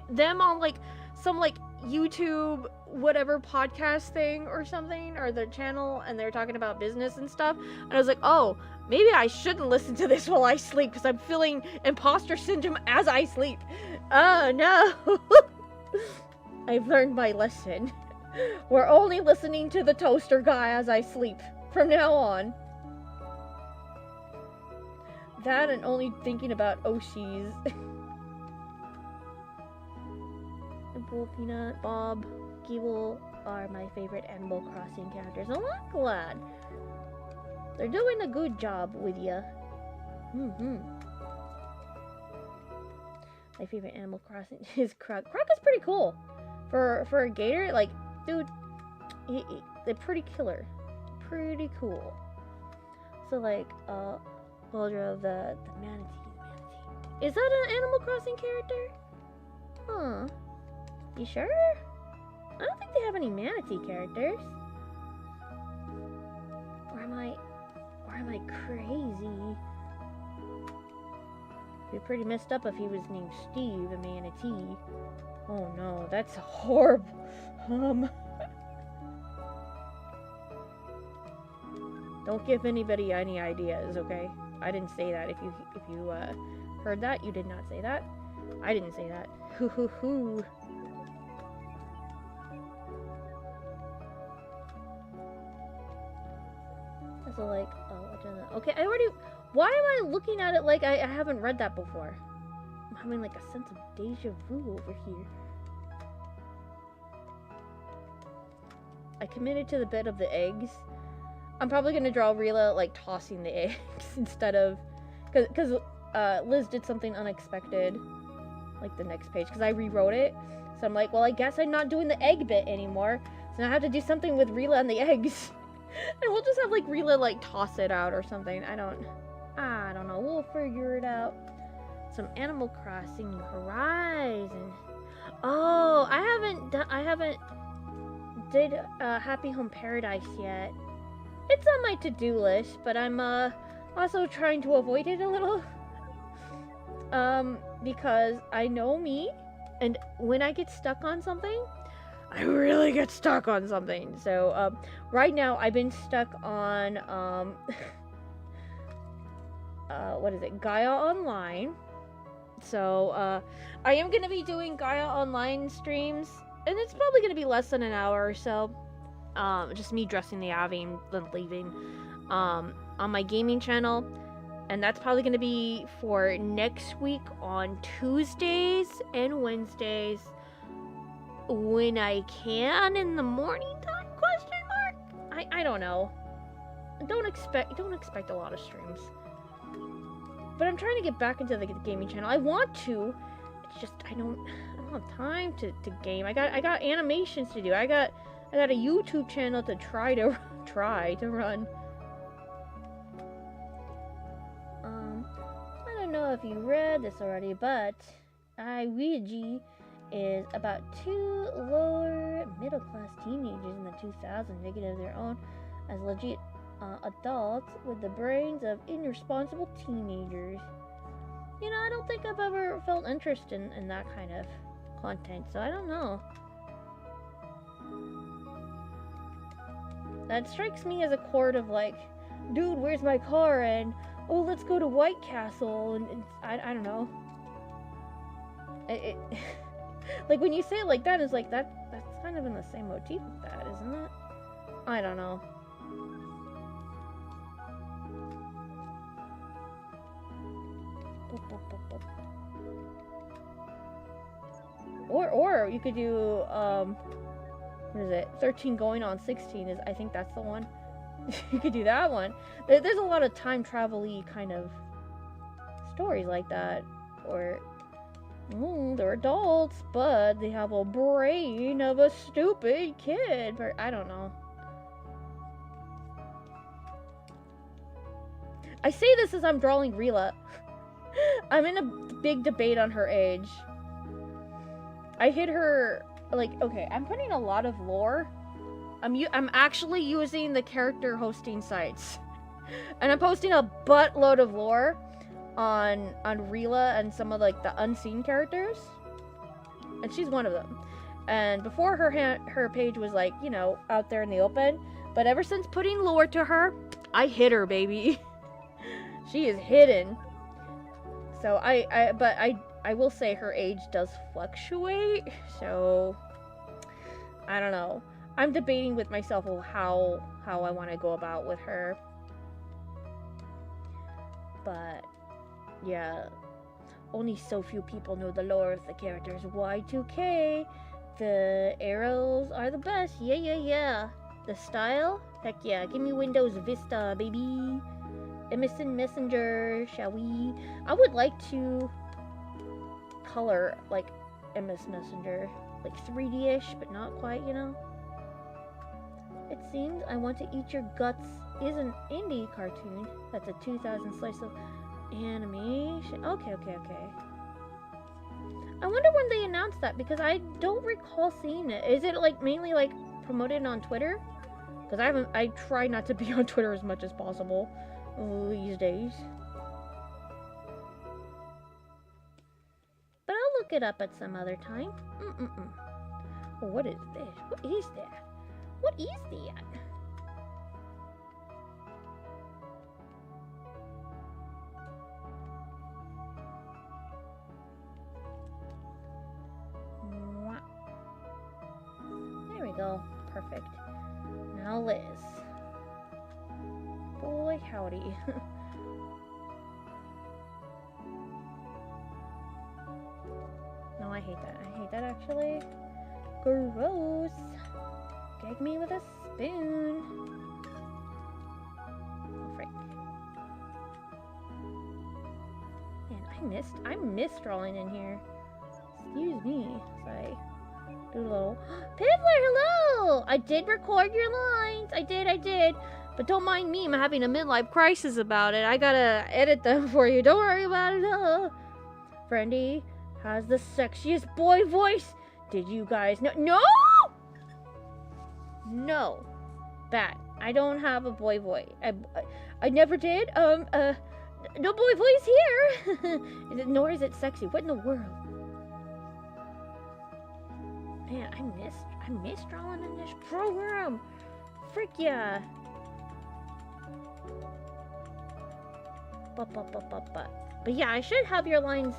them on like some like YouTube whatever podcast thing or something, or their channel, and they're talking about business and stuff, and I was like, oh, maybe I shouldn't listen to this while I sleep because I'm feeling imposter syndrome as I sleep. Oh no. I've learned my lesson. We're only listening to the toaster guy as I sleep from now on. That and only thinking about Oshis. Dimple, Peanut, Bob, Geeble are my favorite Animal Crossing characters. Oh, I'm glad. They're doing a good job with you. My favorite Animal Crossing is Croc. Croc is pretty cool. For a gator, like, dude, they're pretty killer. Pretty cool. So, like, Boldra, the manatee. Is that an Animal Crossing character? Huh. You sure? I don't think they have any manatee characters. Or am I crazy? It'd be pretty messed up if he was named Steve, a manatee. Oh no, that's horrible. Don't give anybody any ideas, okay? I didn't say that. If you heard that, you did not say that. I didn't say that. Hoo hoo hoo. So like, oh, okay, I already. Why am I looking at it like I haven't read that before? I'm having like a sense of deja vu over here. I committed to the bit of the eggs. I'm probably gonna draw Rila like tossing the eggs instead of, because Liz did something unexpected, like the next page, because I rewrote it. So I'm like, well, I guess I'm not doing the egg bit anymore. So now I have to do something with Rila and the eggs. And we'll just have like Rila like toss it out or something. I don't know. We'll figure it out. Some Animal Crossing Horizon. Oh, I haven't did Happy Home Paradise yet. It's on my to-do list, but I'm also trying to avoid it a little. Because I know me, and when I get stuck on something, I really get stuck on something. So, right now I've been stuck on, what is it? Gaia Online. So, I am going to be doing Gaia Online streams, and it's probably going to be less than an hour or so. Just me dressing the Avi and then leaving, on my gaming channel. And that's probably going to be for next week on Tuesdays and Wednesdays. When I can in the morning time, question mark? I don't know. Don't expect a lot of streams. But I'm trying to get back into the gaming channel. I want to. It's just I don't have time to game. I got animations to do. I got a YouTube channel to try to run. I don't know if you read this already, but Ouija is about two lower middle-class teenagers in the 2000s making it their own as legit adults with the brains of irresponsible teenagers. You know, I don't think I've ever felt interest in that kind of content, so I don't know. That strikes me as a chord of like, dude, where's my car? And, oh, let's go to White Castle. And I don't know. Like, when you say it like that, it's like, that's kind of in the same motif with that, isn't it? I don't know. Or you could do, what is it? 13 going on 16 is, I think that's the one. You could do that one. There's a lot of time travel-y kind of stories like that. Or, they're adults, but they have a brain of a stupid kid. But I don't know. I say this as I'm drawing Rila. I'm in a big debate on her age. I hit her, like, okay, I'm putting a lot of lore. I'm actually using the character hosting sites. And I'm posting a buttload of lore on Rila and some of, like, the unseen characters. And she's one of them. And before her page was, like, you know, out there in the open. But ever since putting lore to her, I hit her, baby. She is hidden. So I will say her age does fluctuate, so I don't know. I'm debating with myself of how I want to go about with her. But Yeah. Only so few people know the lore of the characters. Y2K. The arrows are the best. Yeah, yeah, yeah. The style? Heck yeah. Give me Windows Vista, baby. MSN Messenger, shall we? I would like to color like MS Messenger, like 3D-ish, but not quite, you know? It seems I Want to Eat Your Guts is an indie cartoon. That's a 2000 slice of animation. Okay. I wonder when they announced that, because I don't recall seeing it. Is it like mainly like promoted on Twitter? Because I try not to be on Twitter as much as possible these days. But I'll look it up at some other time. Oh, what is this? What is that? What is that? There we go. Perfect. Now Liz. Boy, howdy. No, I hate that. I hate that, actually. Gross. Gag me with a spoon. Frick. Man, I missed drawing in here. Excuse me. Sorry. Do a little. Piffler, hello! I did record your lines. I did. But don't mind me. I'm having a midlife crisis about it. I gotta edit them for you. Don't worry about it. Friendy has the sexiest boy voice. Did you guys know? No! No. Bad. I don't have a boy voice. I never did. No boy voice here. Nor is it sexy. What in the world? Man, I missed drawing in this program. Frick yeah. But yeah, I should have your lines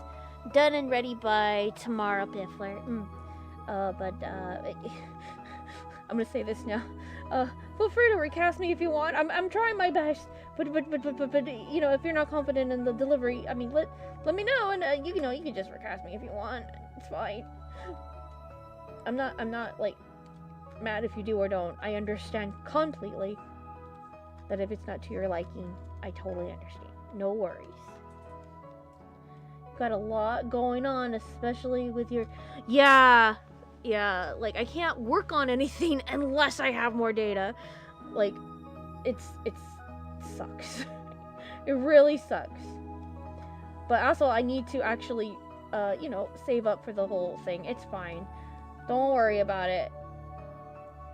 done and ready by tomorrow, Piffler. I'm gonna say this now. Feel free to recast me if you want. I'm trying my best. But you know, if you're not confident in the delivery, I mean, let me know, and you can just recast me if you want. It's fine. I'm not like mad if you do or don't. I understand completely that if it's not to your liking, I totally understand. No worries. Got a lot going on, especially with your yeah, like I can't work on anything unless I have more data. Like it sucks. It really sucks. But also I need to actually save up for the whole thing. It's fine. Don't worry about it.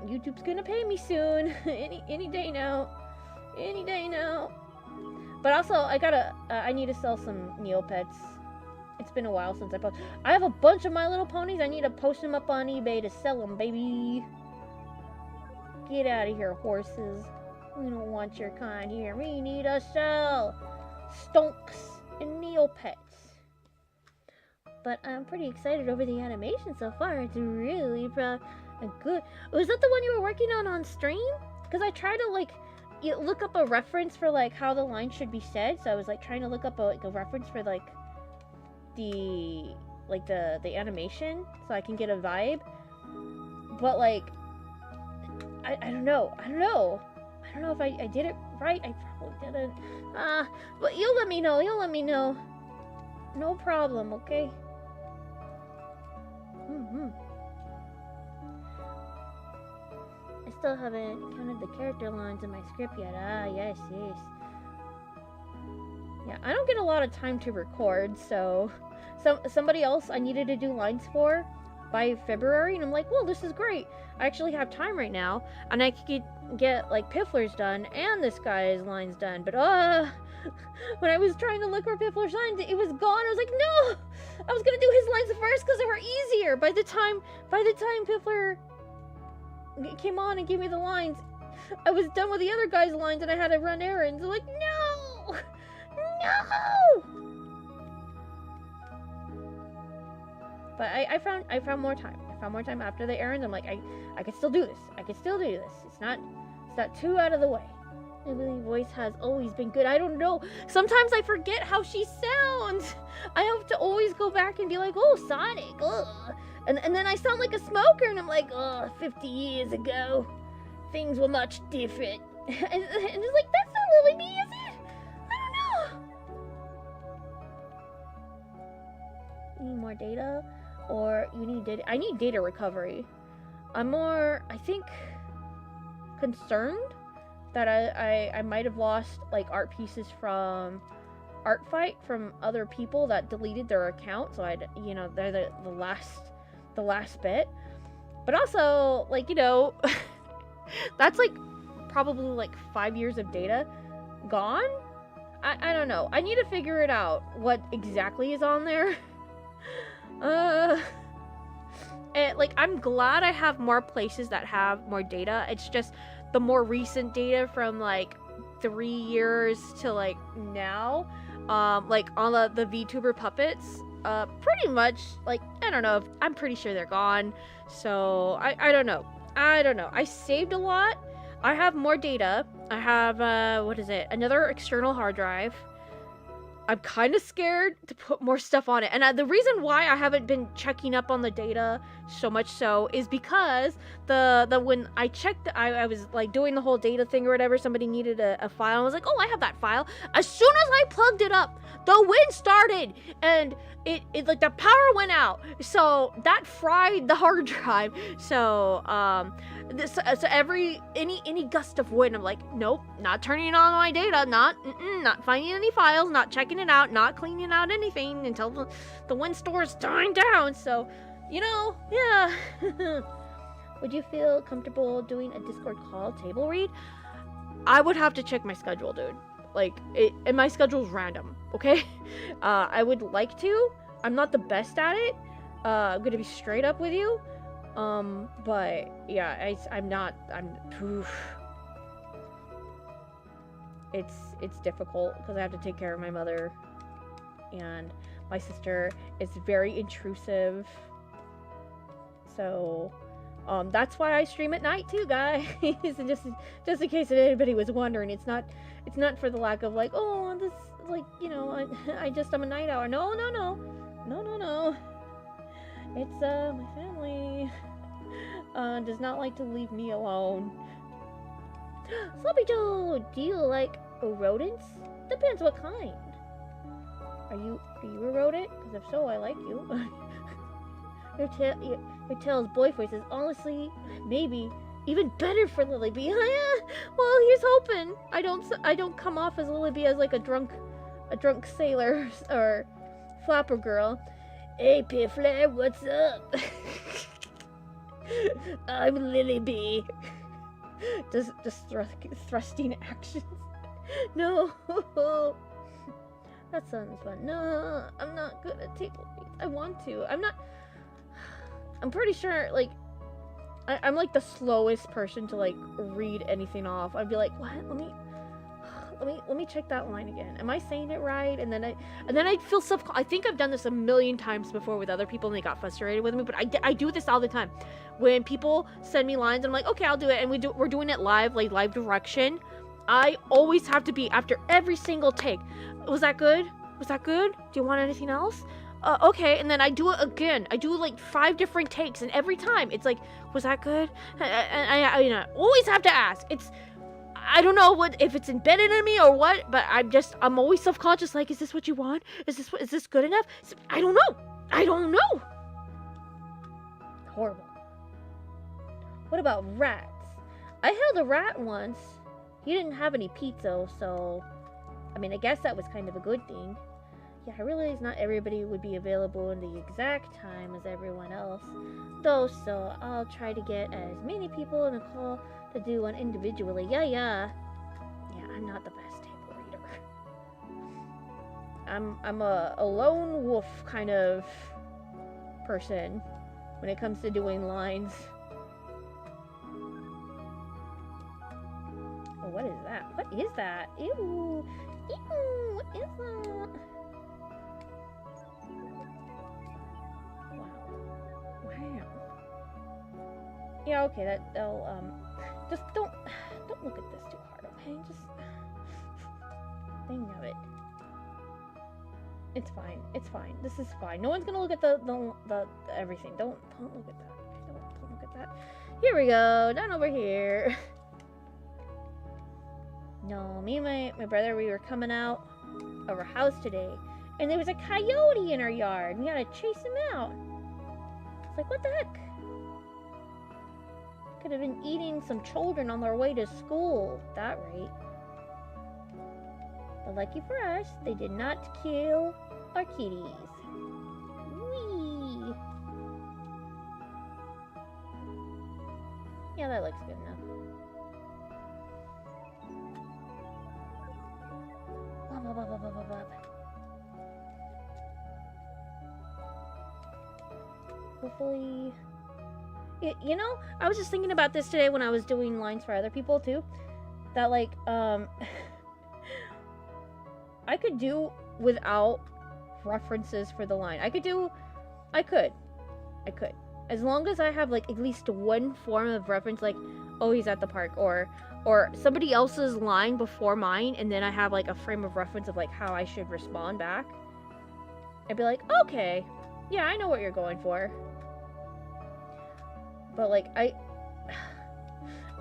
YouTube's gonna pay me soon. any day now. Any day now. But also, I need to sell some Neopets. It's been a while since I posted. I have a bunch of My Little Ponies. I need to post them up on eBay to sell them, baby. Get out of here, horses. We don't want your kind here. We need to sell Stonks and Neopets. But I'm pretty excited over the animation so far. It's really good. Was that the one you were working on stream? Because I tried to look up a reference for how the line should be said. So I was trying to look up a reference for the animation so I can get a vibe. But I don't know. I don't know if I did it right. I probably didn't. But you'll let me know. No problem, okay? I still haven't counted the character lines in my script yet. Yes. Yeah, I don't get a lot of time to record, so somebody else I needed to do lines for by February, and I'm like, well, this is great. I actually have time right now, and I could get Piffler's done and this guy's lines done. But when I was trying to look for Piffler's lines, it was gone. I was like, no, I was gonna do his lines first because they were easier. By the time Piffler came on and gave me the lines, I was done with the other guy's lines, and I had to run errands. I'm like, no. But I found more time. I found more time after the errands. I'm like, I can still do this. It's not too out of the way. Emily's voice has always been good. I don't know. Sometimes I forget how she sounds. I have to always go back and be like, oh, Sonic. Ugh. And then I sound like a smoker, and I'm like, oh, 50 years ago, things were much different. And it's like, that's not Lily B, is it? I don't know. You need more data? Or you need data? I need data recovery. I'm more, I think, concerned that I might have lost, like, art pieces from Art Fight from other people that deleted their account, so I'd, you know, they're the last bit. But also, like, you know, that's like probably like 5 years of data gone. I don't know. I need to figure it out what exactly is on there. And like, I'm glad I have more places that have more data. It's just the more recent data from like 3 years to like now, like on the VTuber puppets, pretty much, like, I don't know, I'm pretty sure they're gone. So I don't know. I saved a lot. I have more data. I have what is it, another external hard drive. I'm kind of scared to put more stuff on it. And the reason why I haven't been checking up on the data so much so is because when I checked, I was like doing the whole data thing or whatever, somebody needed a file. I was like, oh, I have that file. As soon as I plugged it up, the wind started and it like the power went out. So that fried the hard drive. So, so any gust of wind, I'm like, nope, not turning on my data, not finding any files, not checking it out, not cleaning out anything until the wind store's dying down. So, you know, yeah. Would you feel comfortable doing a Discord call table read? I would have to check my schedule, dude. Like, and my schedule's random, okay? I would like to. I'm not the best at it. I'm gonna be straight up with you. But yeah, oof. It's difficult because I have to take care of my mother, and my sister is very intrusive. So, that's why I stream at night too, guys. And just in case anybody was wondering, it's not for the lack of like, oh, this, like, you know, I'm a night owl. No. It's my family does not like to leave me alone. Sloppy Joe, do you like rodents? Depends what kind. Are you a rodent? Because if so, I like you. Your tail's boy voice is honestly maybe even better for Lily B. Well, here's hoping. I don't come off as Lily B as like a drunk sailor or flapper girl. Hey, Piffler, what's up? I'm Lily B. Just thrusting actions. No. That sounds fun. No, I'm not good at table reads. I want to. I'm pretty sure, like, I'm like the slowest person to like read anything off. I'd be like, what? Let me check that line again. Am I saying it right? And then I feel I think I've done this a million times before with other people and they got frustrated with me, but I do this all the time. When people send me lines, I'm like, okay, I'll do it, and we're doing it live, like live direction. I always have to be after every single take. Was that good? Was that good? Do you want anything else? Okay, and then I do it again. I do like 5 different takes, and every time it's like, was that good? I you know, always have to ask. I don't know if it's embedded in me or what, but I'm always self-conscious. Like, is this what you want? Is this good enough? I don't know. Horrible. What about rats? I held a rat once. He didn't have any pizza, so I mean, I guess that was kind of a good thing. Yeah, I realize not everybody would be available in the exact time as everyone else, though, so I'll try to get as many people in a call to do one individually. Yeah, I'm not the best table reader. I'm a lone wolf kind of person when it comes to doing lines. Oh, what is that? What is that? Ew, what is that? Wow. Yeah, okay, that'll, just don't look at this too hard, Okay, just... Dang it. It's fine. It's fine. This is fine. No one's gonna look at the everything. Don't look at that. Don't look at that. Here we go. Down over here. No, me and my brother, we were coming out of our house today, and there was a coyote in our yard. We had to chase him out. It's like, what the heck? Could have been eating some children on their way to school. At that rate. But lucky for us, they did not kill our kitties. Whee! Yeah, that looks good enough. Blah, blah, blah, blah, blah, blah. Hopefully... You know, I was just thinking about this today when I was doing lines for other people, too. That, like, I could do without references for the line. I could. As long as I have, like, at least one form of reference, like, oh, he's at the park, or somebody else's line before mine, and then I have, like, a frame of reference of, like, how I should respond back. I'd be like, okay, yeah, I know what you're going for. But, like,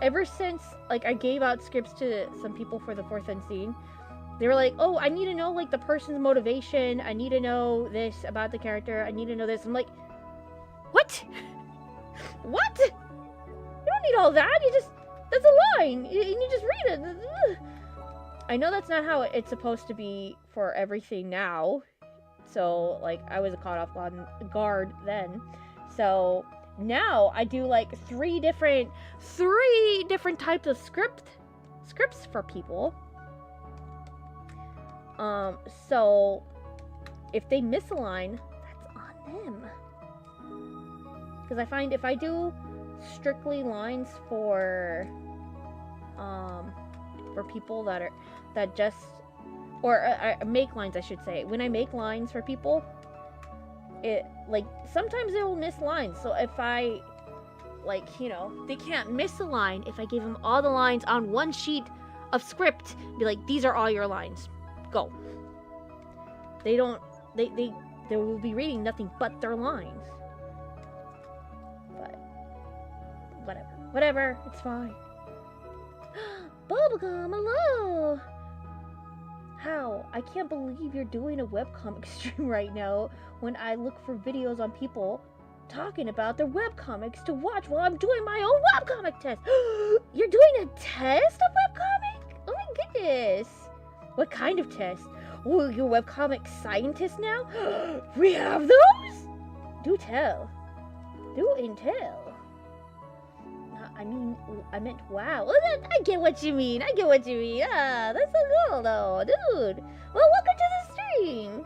ever since, like, I gave out scripts to some people for the 4th Unseen, they were like, oh, I need to know, like, the person's motivation. I need to know this about the character. I need to know this. I'm like, what? What? You don't need all that. That's a line. You just read it. I know that's not how it's supposed to be for everything now. So, like, I was caught off guard then. So... now I do like three different types of scripts for people. So if they miss a line, that's on them. Because I find if I do strictly lines for people I make lines, I should say. When I make lines for people, it, like, sometimes they will miss lines. So if I, like, you know, they can't miss a line if I give them all the lines on one sheet of script. Be like, these are all your lines. Go. They will be reading nothing but their lines. But whatever, it's fine. Bubblegum, hello. How? I can't believe you're doing a webcomic stream right now when I look for videos on people talking about their webcomics to watch while I'm doing my own webcomic test. You're doing a test of webcomic? Oh my goodness. What kind of test? Oh, you're a webcomic scientist now? We have those? Do tell. Do tell. I meant wow. Well, I get what you mean. Ah, that's so cool, though, dude. Well, welcome to the stream.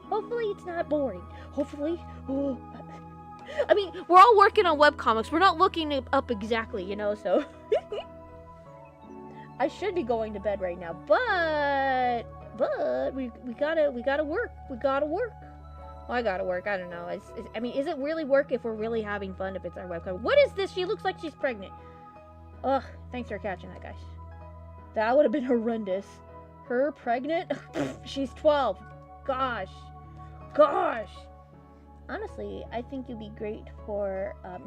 Hopefully, it's not boring. Hopefully. Oh. I mean, we're all working on webcomics. We're not looking up exactly, you know, so. I should be going to bed right now, but we gotta work. We gotta work. Well, I gotta work. I don't know. I mean, is it really work if we're really having fun if it's our webcomic? What is this? She looks like she's pregnant. Ugh, thanks for catching that, guys. That would have been horrendous. Her pregnant? She's 12. Gosh. Honestly, I think you'd be great for a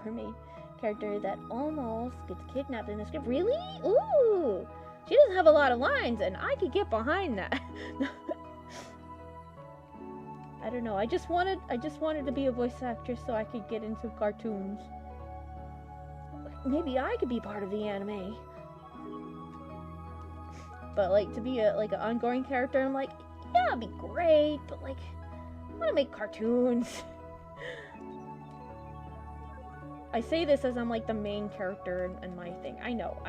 mermaid character that almost gets kidnapped in the script. Really? Ooh. She doesn't have a lot of lines, and I could get behind that. I don't know. I just wanted to be a voice actress so I could get into cartoons. Maybe I could be part of the anime. But like to be an ongoing character, I'm like, yeah, it'd be great, but like I want to make cartoons. I say this as I'm like the main character in my thing. I know.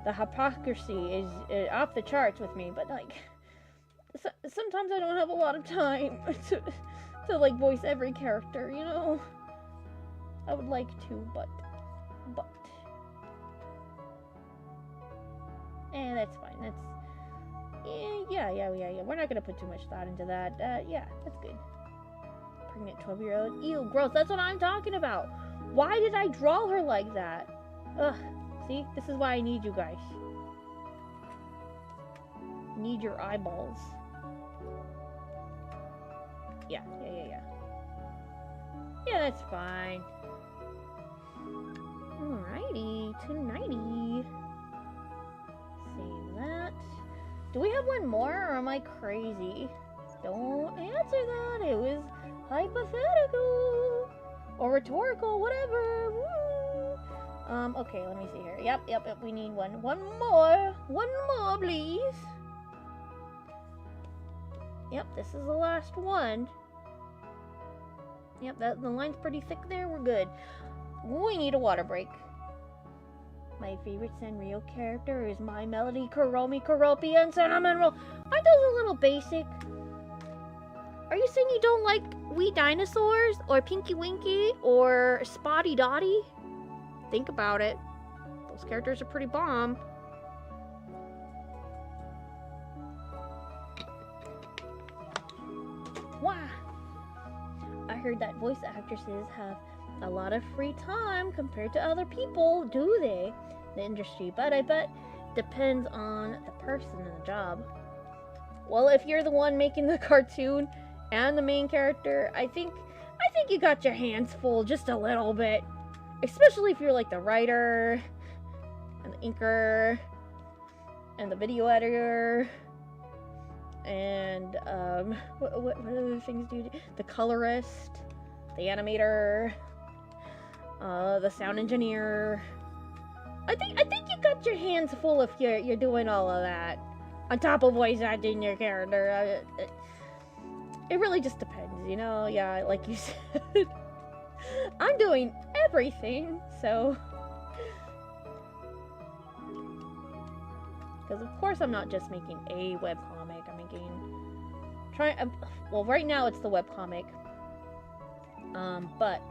The hypocrisy is off the charts with me, but like sometimes I don't have a lot of time to like voice every character, you know? I would like to, but that's fine. That's yeah. We're not gonna put too much thought into that. Yeah, that's good. Pregnant 12-year-old. Ew, gross. That's what I'm talking about. Why did I draw her like that? Ugh. See, this is why I need you guys. Need your eyeballs. Yeah. Yeah, that's fine. Alrighty, 290. Save that. Do we have one more, or am I crazy? Don't answer that. It was hypothetical or rhetorical, whatever. Woo. Okay, let me see here. Yep. We need one more, please. Yep, this is the last one. Yep, the line's pretty thick there. We're good. We need a water break. My favorite Sanrio character is My Melody, Kuromi, Kuropi, and Cinnamon Roll. Aren't those a little basic? Are you saying you don't like Wee Dinosaurs, or Pinky Winky, or Spotty Dotty? Think about it. Those characters are pretty bomb. Wow. I heard that voice actresses have a lot of free time compared to other people, do they? The industry, but I bet depends on the person and the job. Well, if you're the one making the cartoon and the main character, I think you got your hands full just a little bit. Especially if you're like the writer and the inker and the video editor and what other things do you do? The colorist, the animator, the sound engineer. I think you got your hands full if you're doing all of that on top of voice acting your character. It really just depends, you know. Yeah, like you said, I'm doing everything, so because of course I'm not just making a webcomic. I'm making well, right now it's the webcomic. But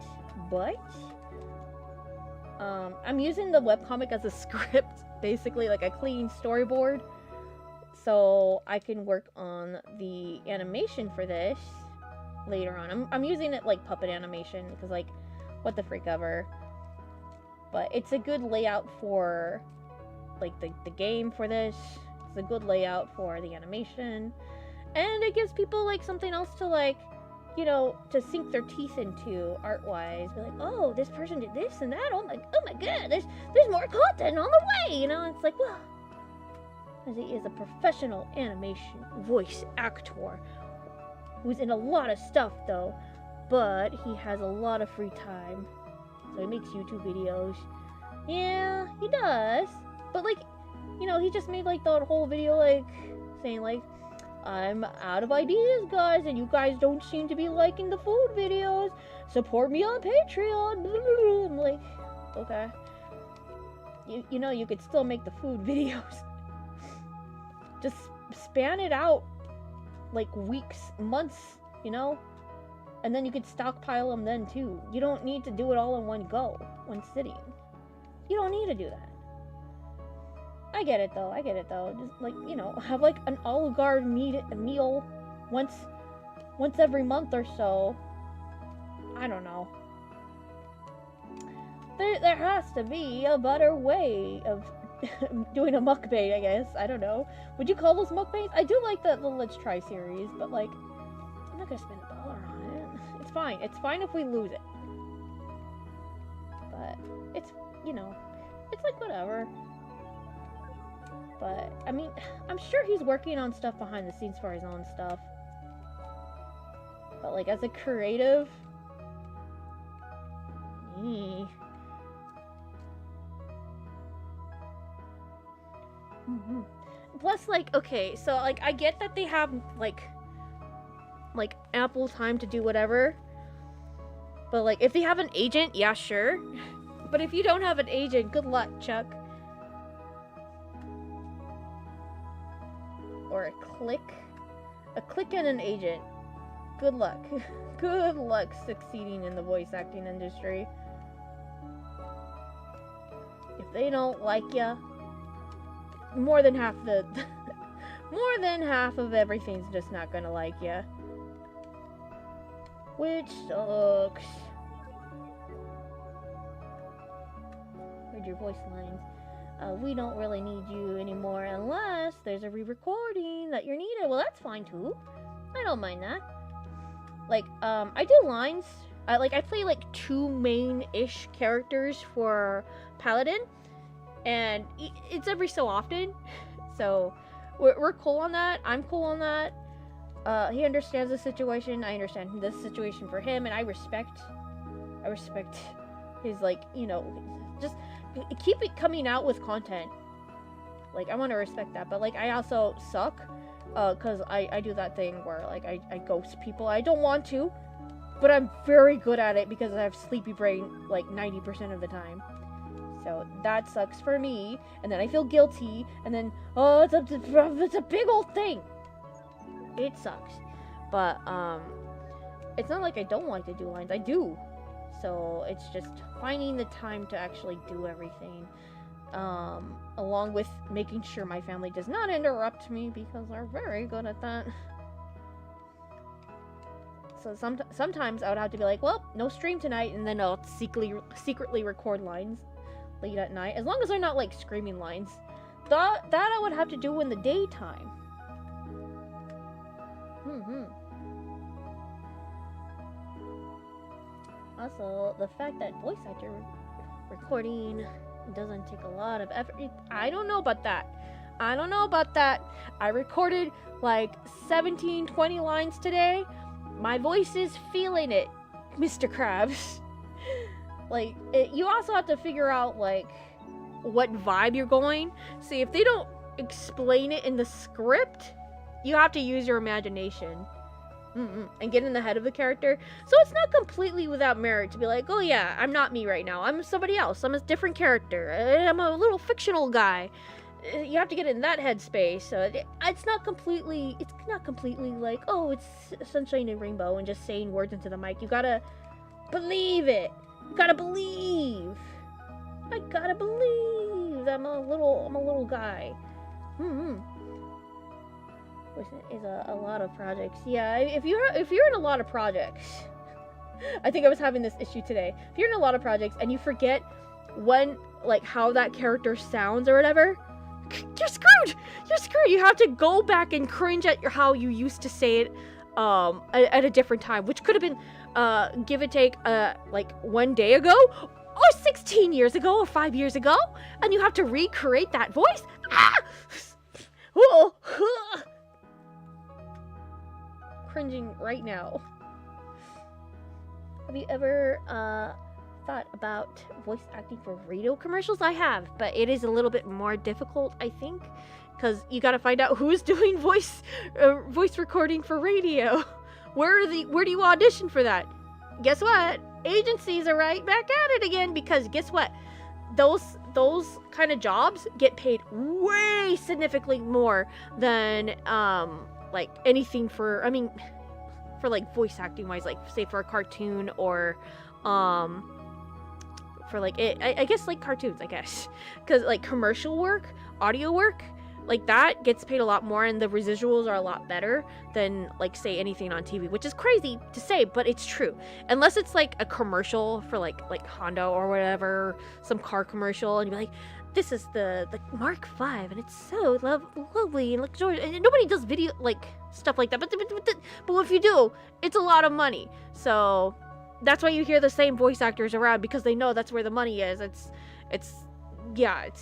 I'm using the webcomic as a script, basically like a clean storyboard, so I can work on the animation for this later on. I'm using it like puppet animation because, like, what the freak ever. But it's a good layout for like the game for this. It's a good layout for the animation, and it gives people like something else to, like, you know, to sink their teeth into art-wise. Be like, oh, this person did this and that. Oh my god, there's more content on the way. You know, it's like, well, as he is a professional animation voice actor who's in a lot of stuff though, but he has a lot of free time, so he makes YouTube videos. Yeah, he does. But, like, you know, he just made like the whole video like saying like, I'm out of ideas, guys, and you guys don't seem to be liking the food videos. Support me on Patreon. I'm like, okay. You know, you could still make the food videos. Just span it out like weeks, months, you know? And then you could stockpile them then too. You don't need to do it all in one go, one sitting. You don't need to do that. I get it though. Just, like, you know, have like an Olive Garden meal once every month or so. I don't know. There has to be a better way of doing a mukbang, I guess. I don't know. Would you call those mukbangs? I do like the Let's Try series, but like, I'm not gonna spend $1 on it. It's fine. It's fine if we lose it. But it's, you know, it's like whatever. But, I mean, I'm sure he's working on stuff behind the scenes for his own stuff. But, like, as a creative... Plus, like, okay, so, like, I get that they have, like, ample time to do whatever. But, like, if they have an agent, yeah, sure. But if you don't have an agent, good luck, Chuck. Or a click and an agent. Good luck. Good luck succeeding in the voice acting industry. If they don't like ya, more than half of everything's just not gonna like ya. Which sucks. Heard your voice lines. We don't really need you anymore unless there's a re-recording that you're needed. Well, that's fine too. I don't mind that. Like, I do lines. I play like 2 main-ish characters for Paladin, and it's every so often. So we're cool on that. I'm cool on that. He understands the situation. I understand this situation for him, and I respect his, like, you know, just keep it coming out with content. Like, I want to respect that, but like, I also suck, cause I do that thing where like I ghost people. I don't want to, but I'm very good at it because I have sleepy brain like 90% of the time. So that sucks for me, and then I feel guilty, and then it's a big old thing. It sucks, but it's not like I don't want to do lines. I do. So it's just finding the time to actually do everything, along with making sure my family does not interrupt me because they're very good at that. So sometimes I would have to be like, well, no stream tonight, and then I'll secretly record lines late at night, as long as they're not like screaming lines. That I would have to do in the daytime. Also, the fact that voice actor recording doesn't take a lot of effort. I don't know about that. I recorded like 17, 20 lines today. My voice is feeling it, Mr. Krabs. Like, you also have to figure out, like, what vibe you're going. See, if they don't explain it in the script, you have to use your imagination. And get in the head of the character. So it's not completely without merit to be like, oh yeah, I'm not me right now. I'm somebody else. I'm a different character. I'm a little fictional guy. You have to get in that headspace. So it's not completely like, oh, it's sunshine and rainbow and just saying words into the mic. You gotta believe it. You gotta believe. I gotta believe. I'm a little guy. Is a lot of projects. Yeah, if you're in a lot of projects, I think I was having this issue today. If you're in a lot of projects and you forget when, like, how that character sounds or whatever, you're screwed. You have to go back and cringe at how you used to say it at a different time, which could have been give or take like 1 day ago, or 16 years ago, or 5 years ago, and you have to recreate that voice. Cringing right now. Have you ever thought about voice acting for radio commercials? I have, but it is a little bit more difficult, I think, because you gotta find out who's doing voice recording for radio. Where do you audition for that? Guess what? Agencies are right back at it again, because guess what? Those kind of jobs get paid way significantly more than like anything for like voice acting wise, like say for a cartoon or for like I guess like cartoons, I guess, because like commercial work, audio work, like that gets paid a lot more, and the residuals are a lot better than like say anything on TV, which is crazy to say, but it's true. Unless it's like a commercial for like Honda or whatever, some car commercial, and you're like, this is the Mark V, and it's so lovely and luxurious. And nobody does video like stuff like that. But if you do, it's a lot of money. So that's why you hear the same voice actors around, because they know that's where the money is. It's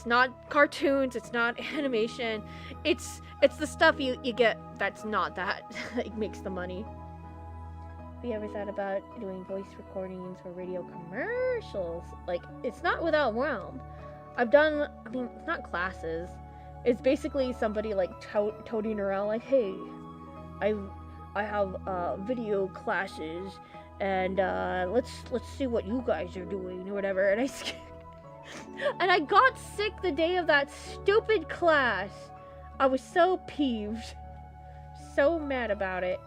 not cartoons. It's not animation. It's the stuff you get that's not that makes the money. Have you ever thought about doing voice recordings for radio commercials? Like, it's not without realm. I've done, it's not classes. It's basically somebody like toting around like, hey, I have video classes, and let's see what you guys are doing or whatever. And I got sick the day of that stupid class. I was so peeved, so mad about it.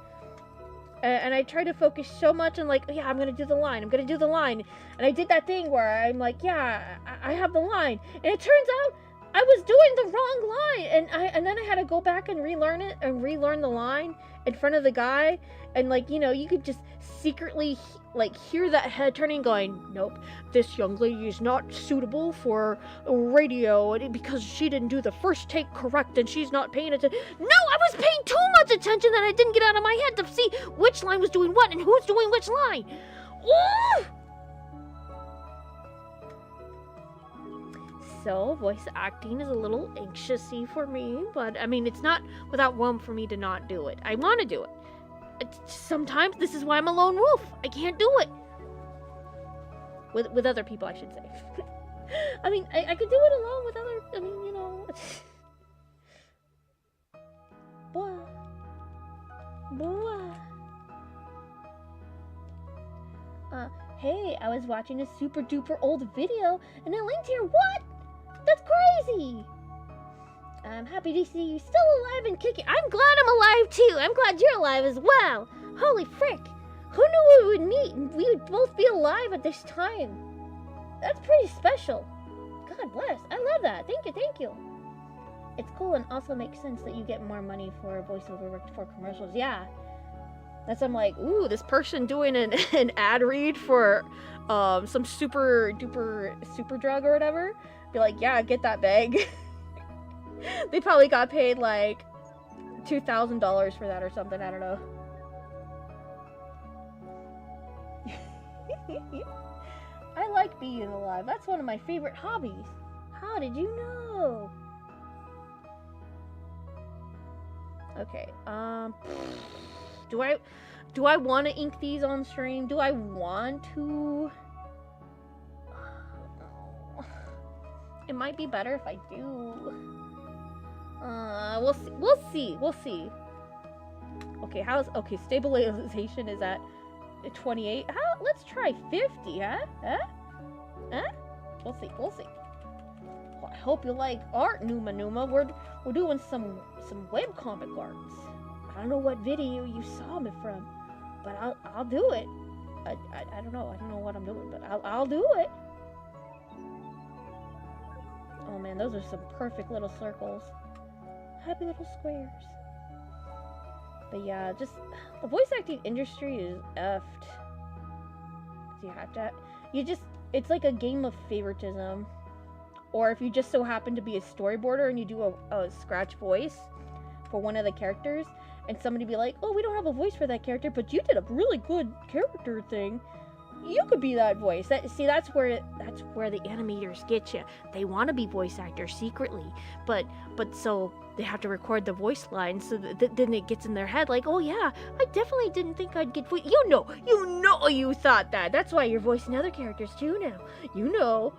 And I tried to focus so much on like, yeah, I'm gonna do the line, and I did that thing where I'm like, yeah, I have the line, and it turns out I was doing the wrong line, and then I had to go back and relearn it and relearn the line in front of the guy, and like, you know, you could just secretly like hear that head turning, going, "Nope, this young lady is not suitable for radio because she didn't do the first take correct, and she's not paying attention." No, I was paying too much attention that I didn't get out of my head to see which line was doing what and who's doing which line. Ooh! So, voice acting is a little anxious-y for me, but I mean, it's not without room for me to not do it. I want to do it. Sometimes this is why I'm a lone wolf. I can't do it. With other people, I should say. I mean, I could do it alone with other, I mean, you know. Boy. Hey, I was watching a super duper old video and it linked here. What? That's crazy! I'm happy to see you still alive and kicking. I'm glad I'm alive too. I'm glad you're alive as well. Holy frick. Who knew we would meet and we would both be alive at this time? That's pretty special. God bless. I love that. Thank you. It's cool and also makes sense that you get more money for voiceover work for commercials. Yeah. That's, I'm like, ooh, this person doing an ad read for some super duper super drug or whatever. Be like, yeah, get that bag. They probably got paid like $2,000 for that or something. I don't know. I like being alive. That's one of my favorite hobbies. How did you know? Okay. Do I want to ink these on stream? Do I want to? It might be better if I do. We'll see. Okay, okay, stabilization is at 28. Let's try 50, huh? We'll see. Well, I hope you like art, Numa. We're doing some webcomic arts. I don't know what video you saw me from, but I'll do it. I don't know what I'm doing, but I'll do it. Oh man, those are some perfect little circles. Happy little squares. But yeah, just the voice acting industry is effed. You have to, it's like a game of favoritism. Or if you just so happen to be a storyboarder and you do a scratch voice for one of the characters, and somebody be like, "Oh, we don't have a voice for that character, but you did a really good character thing. You could be that voice." That's where the animators get you. They want to be voice actors secretly, but so they have to record the voice lines, so then it gets in their head like, "Oh yeah, I definitely didn't think I'd get voice." You thought that. That's why you're voicing other characters too now. You know.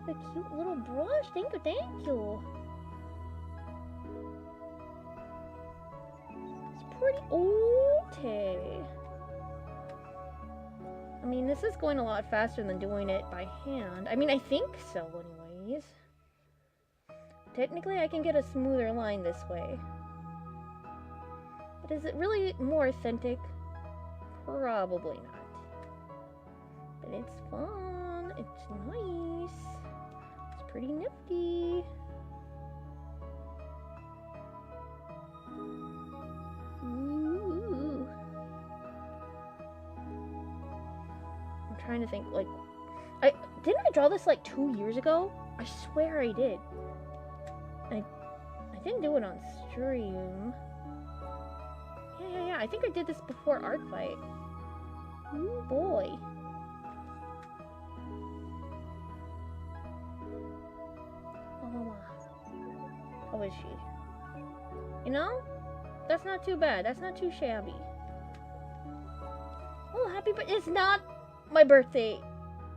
The cute little brush. Thank you. Pretty okay. I mean, this is going a lot faster than doing it by hand. I mean, I think so anyways. Technically, I can get a smoother line this way. But is it really more authentic? Probably not. But it's fun. It's nice. It's pretty nifty. Ooh. I'm trying to think, like, didn't I draw this like 2 years ago? I swear I did. I didn't do it on stream. Yeah. I think I did this before Art Fight. Ooh boy. Oh, how is she? You know? That's not too bad. That's not too shabby. Oh, happy birthday. It's not my birthday,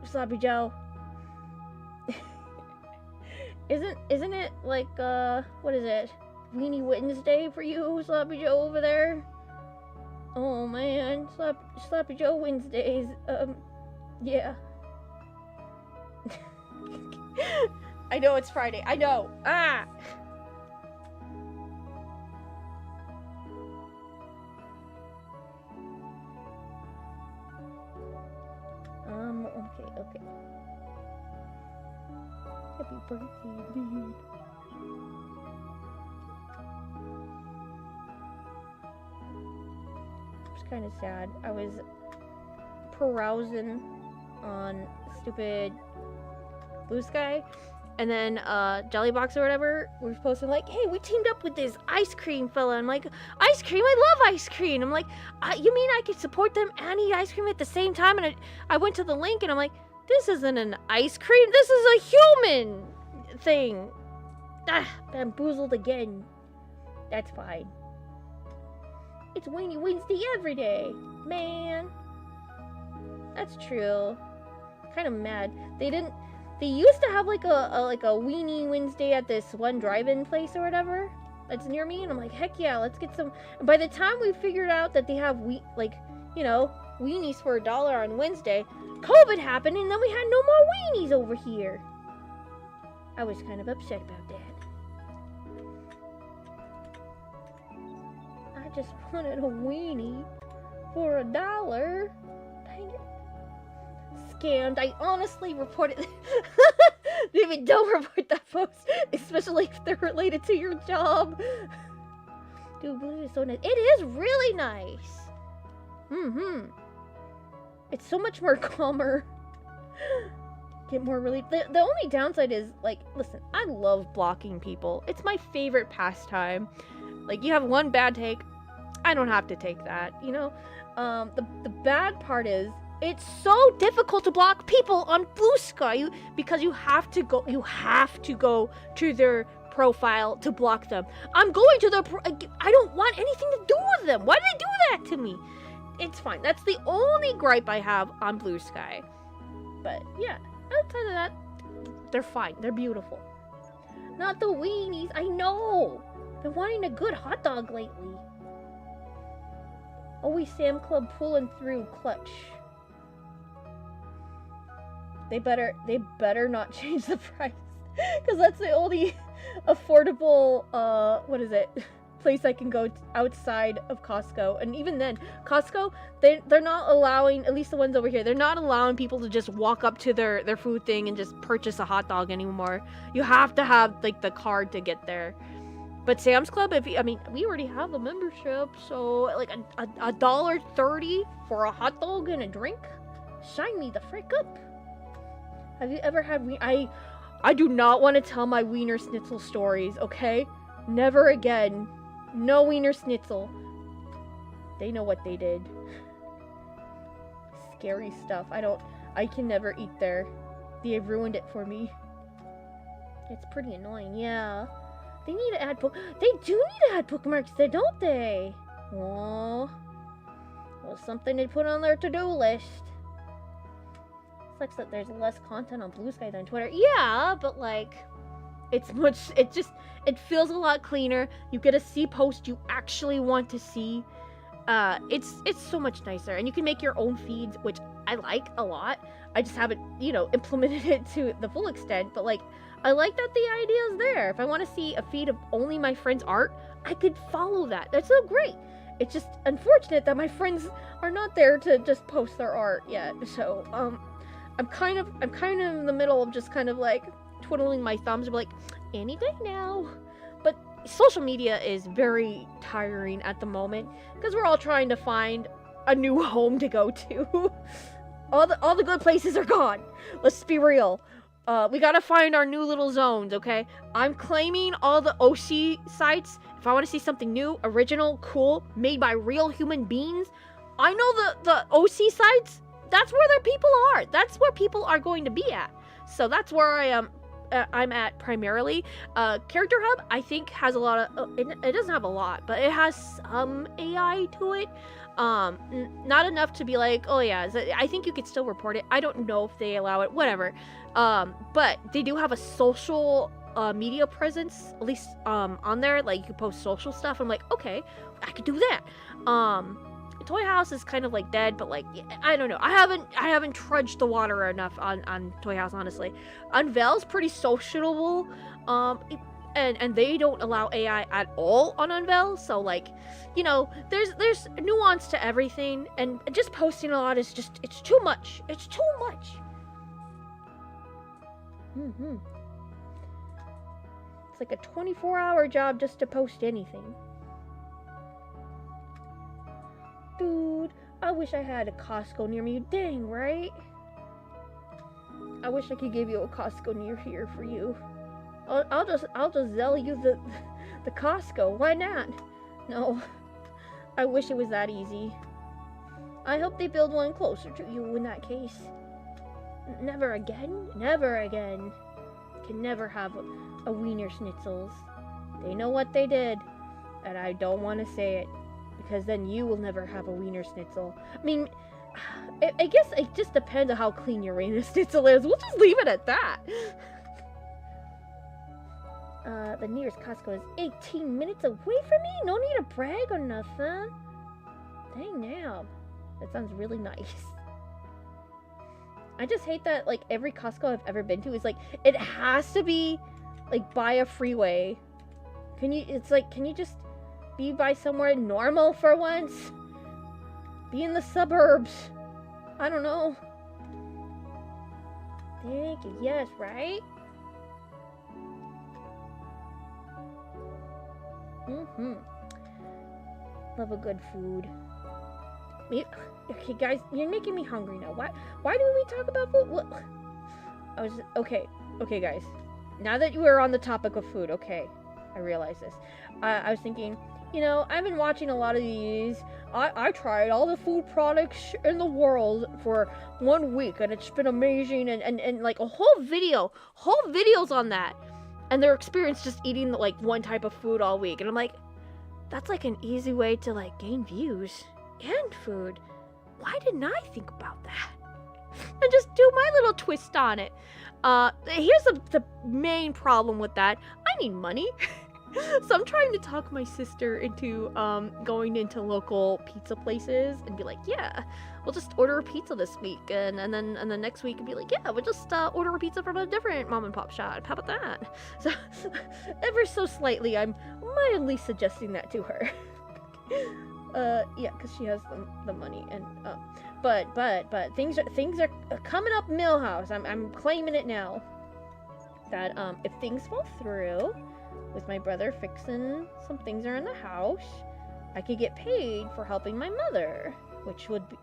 Sloppy Joe. Isn't it like, what is it? Weenie Wednesday for you, Sloppy Joe over there? Oh man, Sloppy Joe Wednesdays. Yeah. I know it's Friday. I know. Ah! Okay. Happy birthday, indeed. It's kind of sad. I was perusing on stupid Blue Sky, and then Jellybox or whatever was posting like, hey, we teamed up with this ice cream fella. I'm like, ice cream? I love ice cream. I'm like, you mean I could support them and eat ice cream at the same time? And I went to the link and I'm like, this isn't an ice cream, this is a human thing. Bamboozled again. That's fine. It's Weenie Wednesday every day, man. That's true. Kind of mad. They used to have like a Weenie Wednesday at this one drive-in place or whatever that's near me, and I'm like, heck yeah, let's get some. And by the time we figured out that they have weenies for $1 on Wednesday, COVID happened, and then we had no more weenies over here. I was kind of upset about that. I just wanted a weenie for $1. Dang it. Scammed. I honestly reported. Maybe don't report that post, especially if they're related to your job. Dude, blue is so nice. It is really nice. It's so much more calmer. Get more relief. The only downside is, like, listen, I love blocking people. It's my favorite pastime. Like, you have one bad take, I don't have to take that, you know? The bad part is, it's so difficult to block people on Blue Sky because you have to go to their profile to block them. I'm going to their I don't want anything to do with them. Why did they do that to me? It's fine. That's the only gripe I have on Blue Sky. But yeah, outside of that, they're fine. They're beautiful. Not the weenies. I know. Been wanting a good hot dog lately. Always Sam Club pulling through clutch. They better not change the price, because that's the only affordable place I can go outside of Costco. And even then, Costco, they're not allowing, at least the ones over here, they're not allowing people to just walk up to their food thing and just purchase a hot dog anymore. You have to have like the card to get there. But Sam's Club, we already have a membership, so like $1.30 for a hot dog and a drink? Sign me the frick up. Have you ever had I do not want to tell my Wiener Schnitzel stories, okay? Never again. No Wiener Schnitzel. They know what they did. Scary stuff. I can never eat there. They have ruined it for me. It's pretty annoying, yeah. They need to add They do need to add bookmarks there, don't they? Aww. Well, something to put on their to-do list. Sucks that there's less content on Blue Sky than Twitter. Yeah, but like, it feels a lot cleaner. You get to see posts you actually want to see. It's so much nicer, and you can make your own feeds, which I like a lot. I just haven't, implemented it to the full extent, but like, I like that the idea is there. If I want to see a feed of only my friends' art, I could follow that. That's so great. It's just unfortunate that my friends are not there to just post their art yet. So, I'm kind of in the middle of just kind of like twiddling my thumbs and be like, any day now. But social media is very tiring at the moment because we're all trying to find a new home to go to. all the good places are gone. Let's be real. We gotta find our new little zones, okay? I'm claiming all the OC sites. If I want to see something new, original, cool, made by real human beings, I know the OC sites. That's where their people are. That's where people are going to be at. So that's where I'm at primarily. Character Hub, I think, has a lot of... it doesn't have a lot, but it has some AI to it. Not enough to be like, oh yeah, I think you could still report it. I don't know if they allow it, whatever. But they do have a social media presence, at least on there. Like, you can post social stuff. I'm like, okay, I could do that. Toy House is kind of like dead, but like, I don't know. I haven't trudged the water enough on Toy House, honestly. Unveil's pretty sociable, and they don't allow AI at all on Unveil, so like, there's nuance to everything, and just posting a lot is just, it's too much. It's too much. It's like a 24-hour job just to post anything. Dude, I wish I had a Costco near me. Dang, right? I wish I could give you a Costco near here for you. I'll just sell you the Costco. Why not? No. I wish it was that easy. I hope they build one closer to you in that case. Never again? Never again. Can never have a Wiener Schnitzels. They know what they did, and I don't want to say it, because then you will never have a Wiener Schnitzel. I mean, I guess it just depends on how clean your Wiener Schnitzel is. We'll just leave it at that. The nearest Costco is 18 minutes away from me? No need to brag or nothing. Dang now. That sounds really nice. I just hate that, like, every Costco I've ever been to is, like, it has to be, like, by a freeway. Can you just be by somewhere normal for once? Be in the suburbs. I don't know. Thank you. Yes, right? Love a good food. Okay, guys, you're making me hungry now. Why do we talk about food? What? Okay, guys. Now that you are on the topic of food, okay, I realize this. I was thinking, you know, I've been watching a lot of these. I tried all the food products in the world for 1 week, and it's been amazing, and like whole videos on that, and their experience just eating like one type of food all week, and I'm like, that's like an easy way to like gain views and food. Why didn't I think about that? And just do my little twist on it. Here's the main problem with that. I need money. So I'm trying to talk my sister into going into local pizza places and be like, yeah, we'll just order a pizza this week, and then next week and be like, yeah, we'll just order a pizza from a different mom and pop shop. How about that? So ever so slightly, I'm mildly suggesting that to her. Yeah, because she has the money, and but things are coming up Millhouse. I'm claiming it now. That if things fall through, with my brother fixing some things around the house, I could get paid for helping my mother,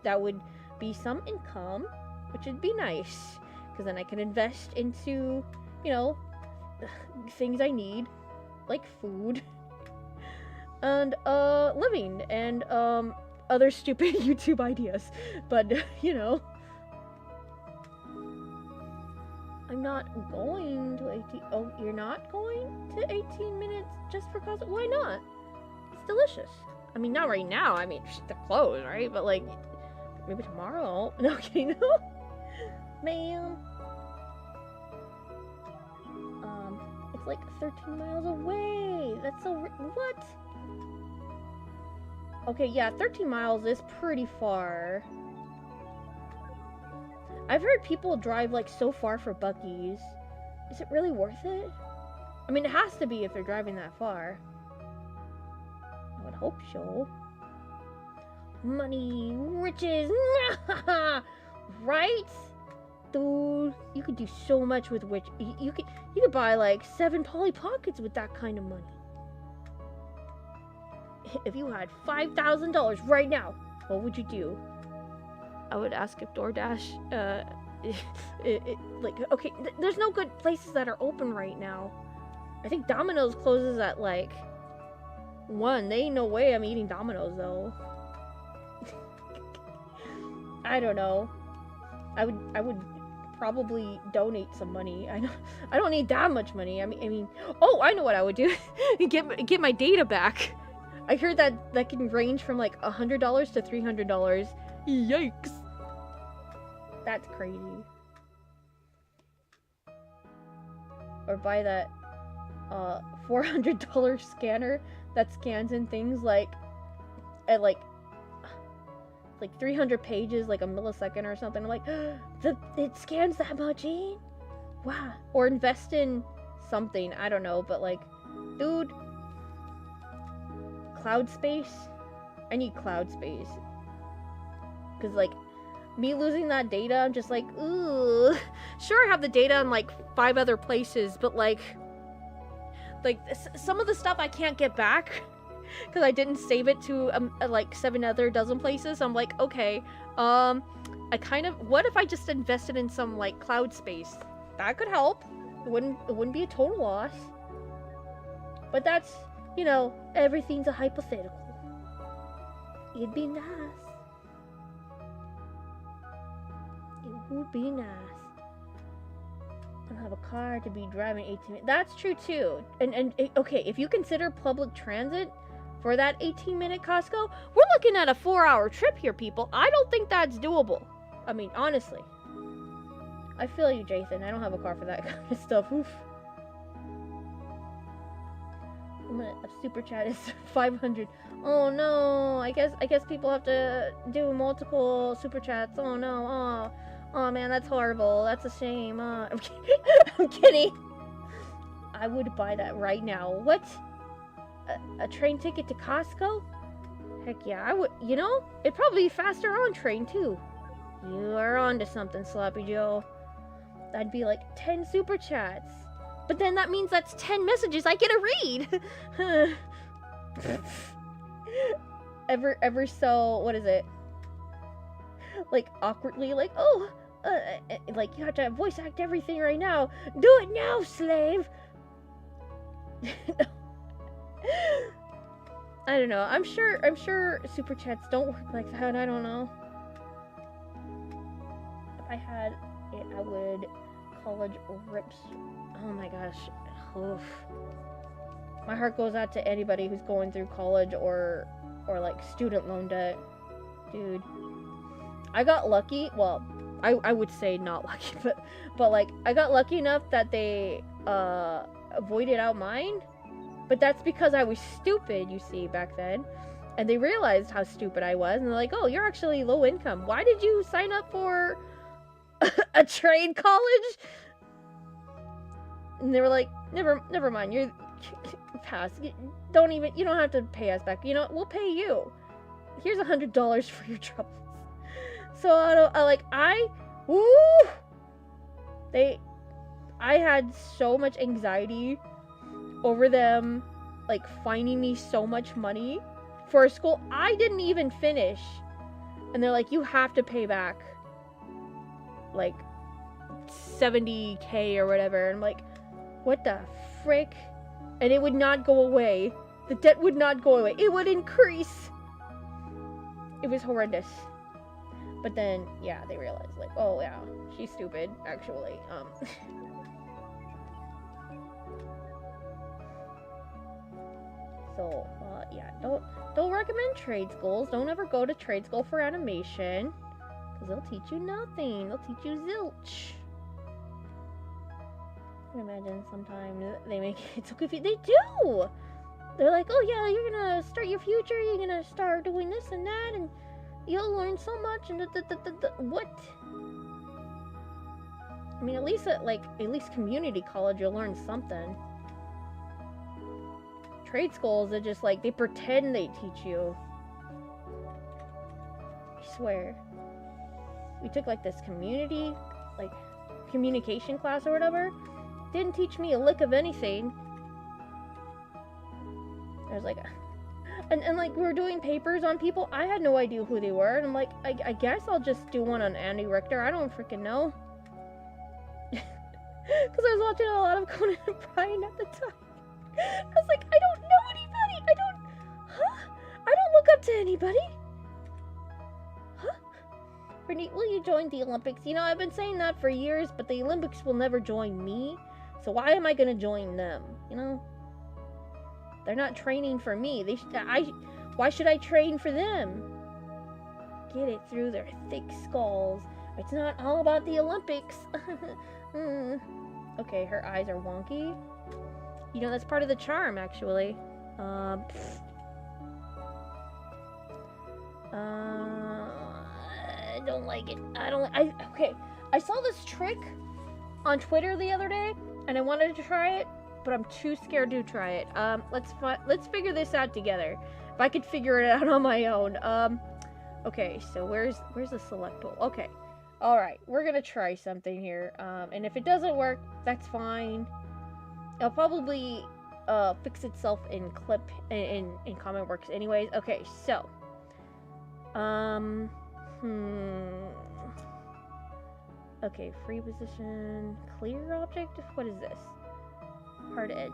that would be some income, which would be nice, because then I can invest into, you know, things I need, like food, and living, and other stupid YouTube ideas. But you know, I'm not going to 18. Oh, you're not going to 18 minutes just for cause? Why not? It's delicious. I mean, not right now. I mean, they're closed, right? But like, maybe tomorrow. No, okay, no. Ma'am. It's like 13 miles away. That's so. What? Okay, yeah, 13 miles is pretty far. I've heard people drive like so far for Buc-ee's. Is it really worth it? I mean, it has to be if they're driving that far. I would hope so. Money, riches, right? Dude, you could do so much with which you could buy like 7 Polly Pockets with that kind of money. If you had $5,000 right now, what would you do? I would ask if DoorDash, like, okay, there's no good places that are open right now. I think Domino's closes at, like, 1. There ain't no way I'm eating Domino's, though. I don't know. I would probably donate some money. I don't need that much money. I mean, oh, I know what I would do. Get my data back. I heard that can range from, like, $100 to $300. Yikes. That's crazy. Or buy that $400 scanner that scans in things like at like 300 pages like a millisecond or something. I'm like, it scans that much, eh? Wow. Or invest in something, I don't know, but like, dude, cloud space. I need cloud space. Because, like, me losing that data, I'm just like, ooh. Sure, I have the data in, like, 5 other places, but, like, like some of the stuff I can't get back because I didn't save it to like 7 other dozen places. I'm like, okay, I kind of, what if I just invested in some like cloud space? That could help. It wouldn't be a total loss. But that's, you know, everything's a hypothetical. It'd be nice. It would be nice. I don't have a car to be driving 18 minutes. That's true too. And okay, if you consider public transit for that 18-minute Costco, we're looking at a 4-hour trip here, people. I don't think that's doable. I mean, honestly. I feel you, Jason. I don't have a car for that kind of stuff. Oof. A super chat is 500. Oh no! I guess people have to do multiple super chats. Oh no! Oh man, that's horrible. That's a shame. I'm kidding. I would buy that right now. What? A train ticket to Costco? Heck yeah, I would. You know, it'd probably be faster on train too. You are onto something, Sloppy Joe. That'd be like 10 super chats. But then that means that's 10 messages I get to read. ever so, what is it? Like awkwardly, like, oh, like you have to voice act everything right now. Do it now, slave. I don't know. I'm sure super chats don't work like that. I don't know. If I had it, I would. College rips. Oh my gosh. Oof. My heart goes out to anybody who's going through college or like student loan debt. Dude. I got lucky. Well, I would say not lucky, but like I got lucky enough that they avoided out mine. But that's because I was stupid, you see, back then. And they realized how stupid I was, and they're like, "Oh, you're actually low income. Why did you sign up for a trade college?" And they were like, never mind, you're pass. You don't have to pay us back. You know, we'll pay you. Here's $100 for your troubles. So I had so much anxiety over them, like fining me so much money for a school I didn't even finish. And they're like, you have to pay back like $70K or whatever. And I'm like, what the frick? And it would not go away. The debt would not go away. It would increase. It was horrendous. But then, yeah, they realized, like, oh yeah, she's stupid, actually. So, yeah, don't recommend trade schools. Don't ever go to trade school for animation. Because they'll teach you nothing. They'll teach you zilch. I can imagine sometimes they make it so confusing. They do! They're like, oh yeah, you're gonna start your future, you're gonna start doing this and that, and you'll learn so much, and what? I mean, at least community college, you'll learn something. Trade schools are just like, they pretend they teach you. I swear. We took like this communication class or whatever. Didn't teach me a lick of anything. I was like, and like we were doing papers on people. I had no idea who they were, and I'm like, I guess I'll just do one on Andy Richter. I don't freaking know. Because I was watching a lot of Conan O'Brien at the time. I was like, I don't know anybody. I don't look up to anybody. Brittany, will you join the Olympics? You know, I've been saying that for years, but the Olympics will never join me. So why am I going to join them? You know? They're not training for me. Why should I train for them? Get it through their thick skulls. It's not all about the Olympics. Okay, her eyes are wonky. You know, that's part of the charm, actually. I don't like it. Okay. I saw this trick on Twitter the other day, and I wanted to try it, but I'm too scared to try it. Let's figure this out together. If I could figure it out on my own. Okay, so where's the select tool? Okay. Alright, we're gonna try something here. And if it doesn't work, that's fine. I'll probably fix itself in comic works anyways. Okay, so okay, free position, clear object. What is this? Hard edge.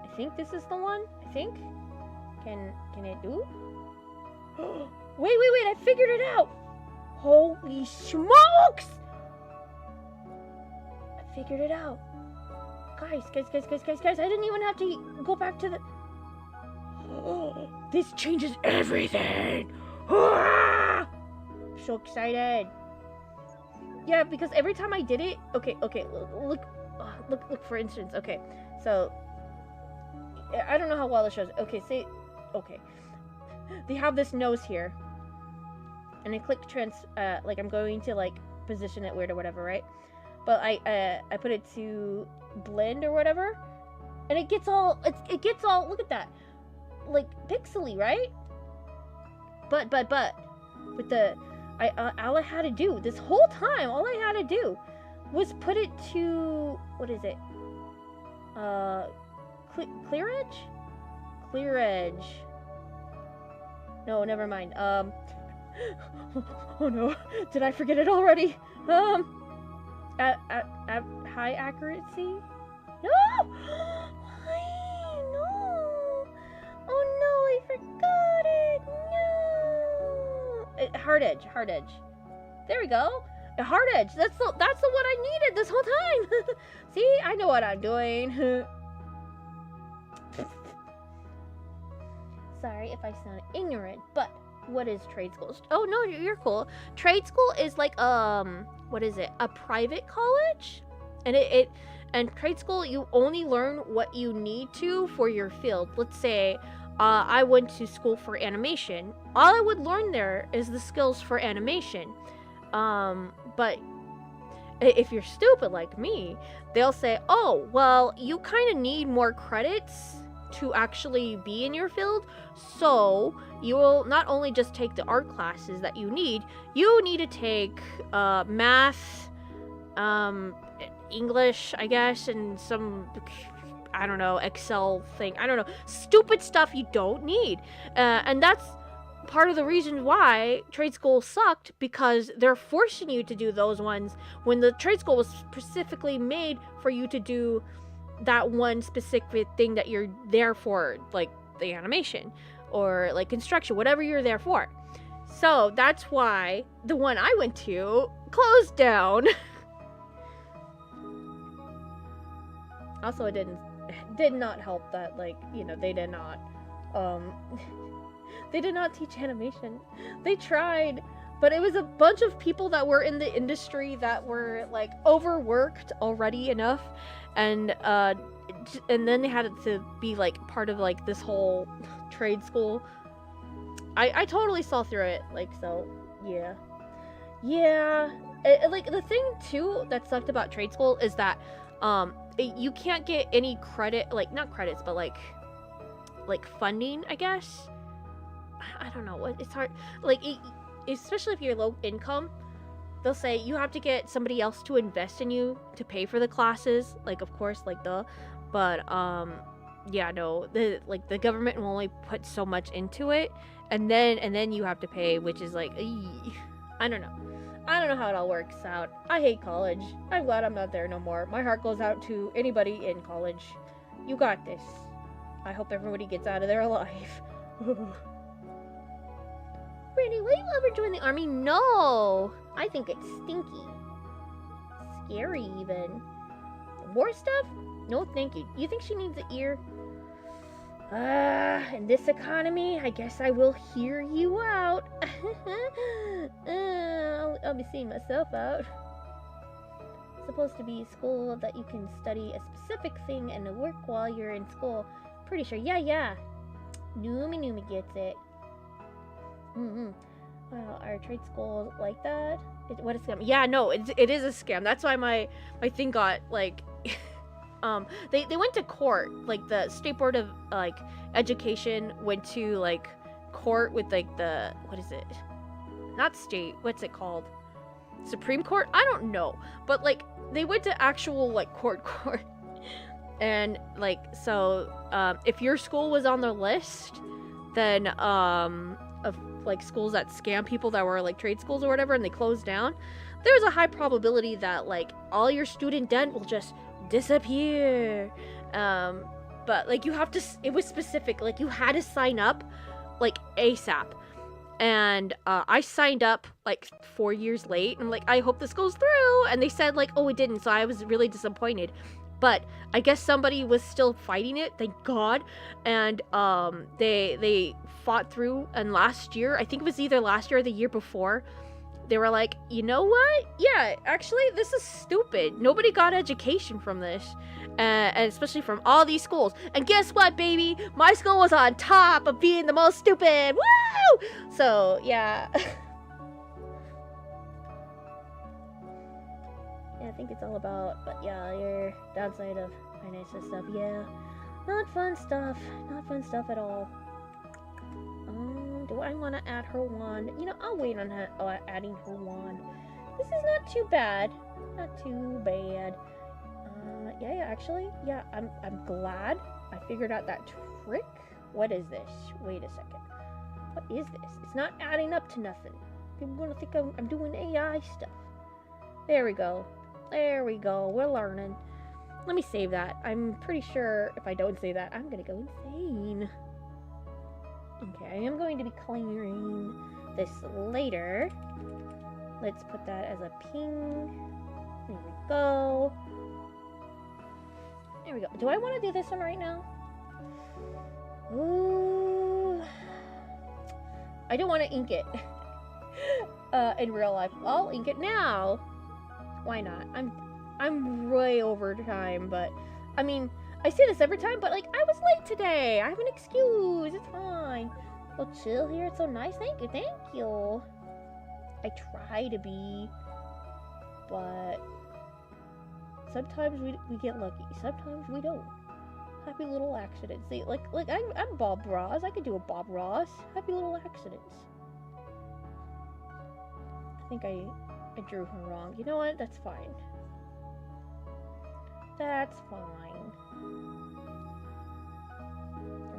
I think this is the one. I think. Can it do? Wait! I figured it out. Holy smokes! I figured it out. Guys! I didn't even have to go back to the. This changes everything. I'm so excited. Yeah, because every time I did it, okay, look for instance. Okay, so I don't know how well it shows. Okay, they have this nose here, and I click like I'm going to like position it weird or whatever, right? But I put it to blend or whatever, and it gets all look at that, like pixely, right? But with the all I had to do this whole time, was put it to, what is it? Clear edge. No, never mind. Oh no, did I forget it already? At high accuracy? No! Why? No! Oh no, I forgot it! No! Hard edge. There we go. A hard edge. That's the one I needed this whole time. See, I know what I'm doing. Sorry if I sound ignorant, but what is trade school? Oh no, you're cool. Trade school is like what is it? A private college, and and trade school, you only learn what you need to for your field. Let's say I went to school for animation. All I would learn there is the skills for animation. But if you're stupid like me, they'll say, oh, well, you kind of need more credits to actually be in your field, so you will not only just take the art classes that you need to take math, English, I guess, and some, I don't know, Excel thing, I don't know, stupid stuff you don't need, and that's part of the reason why trade school sucked, because they're forcing you to do those ones when the trade school was specifically made for you to do that one specific thing that you're there for, like the animation or like construction, whatever you're there for. So that's why the one I went to closed down. Also, it did not help that, like, you know, they did not teach animation. They tried, but it was a bunch of people that were in the industry that were like overworked already enough, and then they had to be like part of like this whole trade school. I totally saw through it, like, so yeah. Like the thing too that sucked about trade school is that you can't get any credit, like not credits, but like funding, I guess. I don't know, it's hard, like especially if you're low income. They'll say you have to get somebody else to invest in you to pay for the classes, like, of course, like but yeah, no, the government will only put so much into it, and then you have to pay, which is like, I don't know how it all works out. I hate college. I'm glad I'm not there no more. My heart goes out to anybody in college. You got this. I hope everybody gets out of there alive. Brittany, will you ever join the army? No! I think it's stinky. Scary, even. More stuff? No, thank you. You think she needs an ear? In this economy, I guess I will hear you out. I'll be seeing myself out. It's supposed to be school that you can study a specific thing and work while you're in school. Pretty sure. Yeah. Noomy gets it. Wow, our trade school like that? What a scam. Yeah, no, it is a scam. That's why my thing got, like, they went to court. Like, the State Board of, like, Education went to, like, court with, like, the, what is it? Not state, what's it called? Supreme Court? I don't know. But, like, they went to actual, like, court. And like, so if your school was on the list, then of like schools that scam people that were like trade schools or whatever, and they closed down, there's a high probability that like all your student debt will just disappear. But like you have to, it was specific, like you had to sign up like ASAP. And I signed up like 4 years late. I'm like, I hope this goes through. And they said like, oh, it didn't. So I was really disappointed. But I guess somebody was still fighting it, thank God. And they fought through. And last year, I think it was either last year or the year before, they were like, you know what? Yeah, actually, this is stupid. Nobody got education from this. And especially from all these schools. And guess what, baby? My school was on top of being the most stupid. Woo! So, yeah. Yeah, I think it's all about, but yeah, your downside of financial stuff. Yeah, not fun stuff. Not fun stuff at all. Do I want to add her wand? You know, I'll wait on adding her wand. This is not too bad. Not too bad. Yeah, actually, yeah, I'm glad I figured out that trick. What is this? Wait a second. What is this? It's not adding up to nothing. People are gonna think I'm doing AI stuff. There we go. There we go. We're learning. Let me save that. I'm pretty sure if I don't save that, I'm gonna go insane. Okay, I am going to be clearing this later. Let's put that as a ping. There we go. There we go. Do I want to do this one right now? Ooh. I don't want to ink it in real life. I'll ink it now. Why not? I'm way over time, but I mean, I say this every time, but like I was late today. I have an excuse. It's fine. Well, chill here. It's so nice. Thank you. Thank you. I try to be, but sometimes we get lucky. Sometimes we don't. Happy little accidents. See, like I'm Bob Ross. I could do a Bob Ross. Happy little accidents. I think I drew her wrong. You know what? That's fine. That's fine.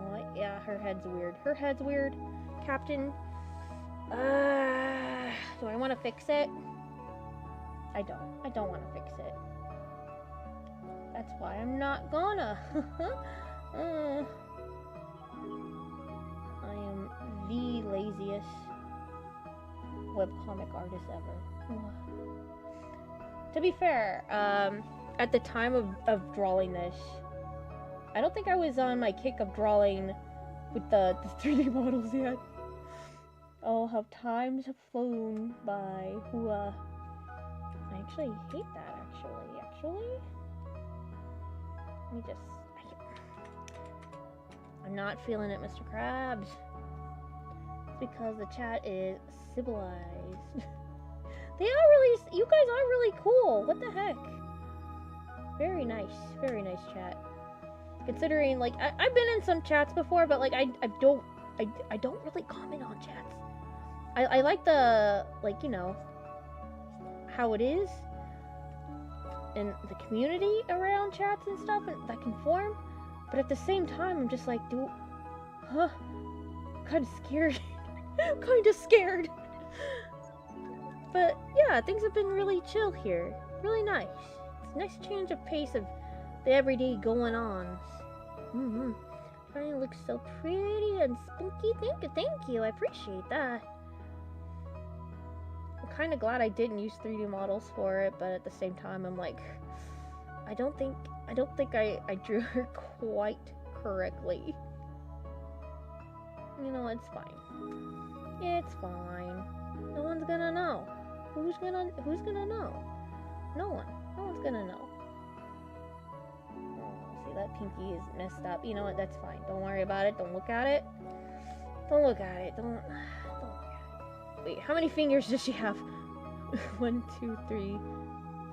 Oh, yeah, her head's weird. Her head's weird. Captain. Do I want to fix it? I don't. I don't want to fix it. That's why I'm not gonna. I am the laziest webcomic artist ever. To be fair, at the time of drawing this, I don't think I was on my kick of drawing with the 3D models yet. Oh, how times have flown by. I actually hate that, actually. Let me just... I'm not feeling it, Mr. Krabs. It's because the chat is civilized. They are really... You guys are really cool. What the heck? Very nice chat. Considering, like, I've been in some chats before, but, like, I don't really comment on chats. I like the, like, you know, how it is, and the community around chats and stuff that can form, but at the same time, I'm just like, kind of scared. Kind of scared. But, yeah, things have been really chill here. Really nice. It's a nice change of pace of the everyday going on. Trying to look so pretty and spunky. Thank you. I appreciate that. I'm kind of glad I didn't use 3D models for it, but at the same time, I'm like, I don't think I drew her quite correctly. You know, it's fine. It's fine. No one's gonna know. Who's gonna know? No one. No one's gonna know. Oh, see, that pinky is messed up. You know what? That's fine. Don't worry about it. Don't look at it. Don't look at it. Don't look at it. Wait, how many fingers does she have? 1, 2, 3,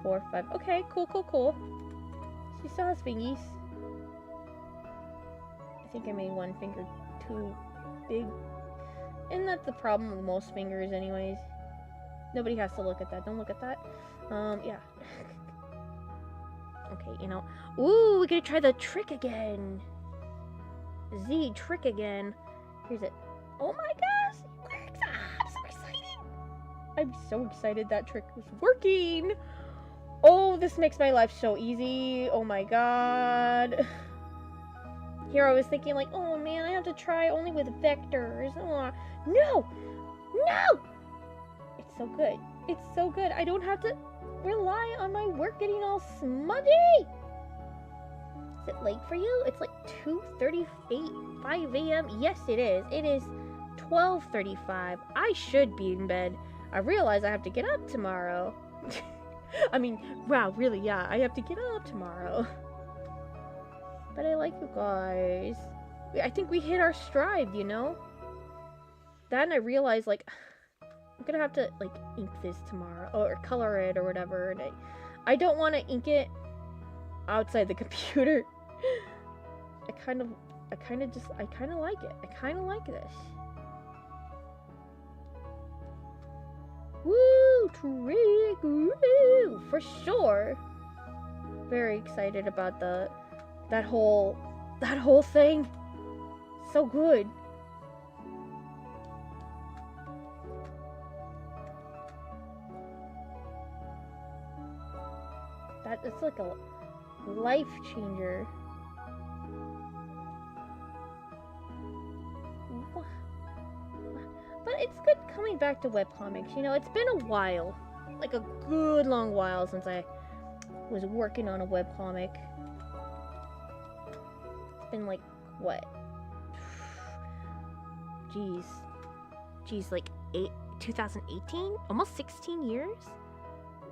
4, 5. Okay, cool. She still has fingies. I think I made one finger too big. Isn't that the problem with most fingers anyways? Nobody has to look at that. Don't look at that. Yeah. Okay, you know. Ooh, we gotta try the trick again. Z trick again. Here's it. Oh my gosh, it works! I'm so excited. I'm so excited that trick is working. Oh, this makes my life so easy. Oh my god. Here I was thinking like, oh man, I have to try only with vectors. No! No! It's so good. It's so good. I don't have to rely on my work getting all smudgy. Is it late for you? It's like 2:35 a.m. Yes, it is. It is 12:35. I should be in bed. I realize I have to get up tomorrow. I mean, wow, really, yeah, I have to get up tomorrow. But I like you guys. I think we hit our stride, you know? Then I realized, like, I'm gonna have to, like, ink this tomorrow. Or color it or whatever. And I don't want to ink it outside the computer. I kind of like it. I kind of like this. Woo! Trick! Woo! For sure. Very excited about that whole thing. So good. It's like a life changer. But it's good coming back to webcomics. You know, it's been a while. Like a good long while since I was working on a webcomic. It's been like, what? Jeez, like 2018? Almost 16 years?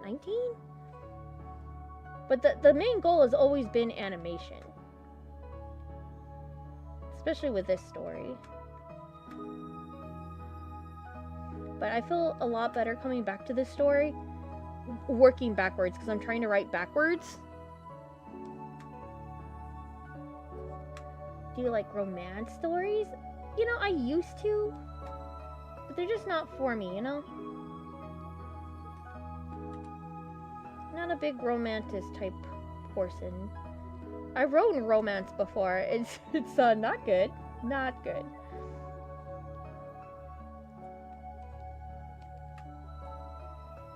19? But the main goal has always been animation. Especially with this story. But I feel a lot better coming back to this story, working backwards, because I'm trying to write backwards. Do you like romance stories? You know, I used to, but they're just not for me, you know? Not a big romantic type person. I wrote in romance before. It's not good. Not good.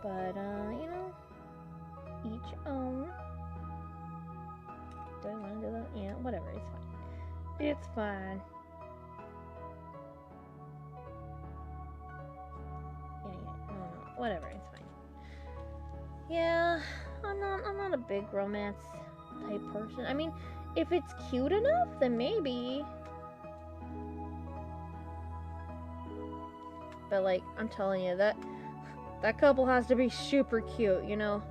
But, you know, each own. Do I want to do that? Yeah, whatever, it's fine. It's fine. Yeah, no, whatever, it's fine. Yeah, I'm not a big romance type person. I mean, if it's cute enough, then maybe. But, like, I'm telling you, that couple has to be super cute, you know?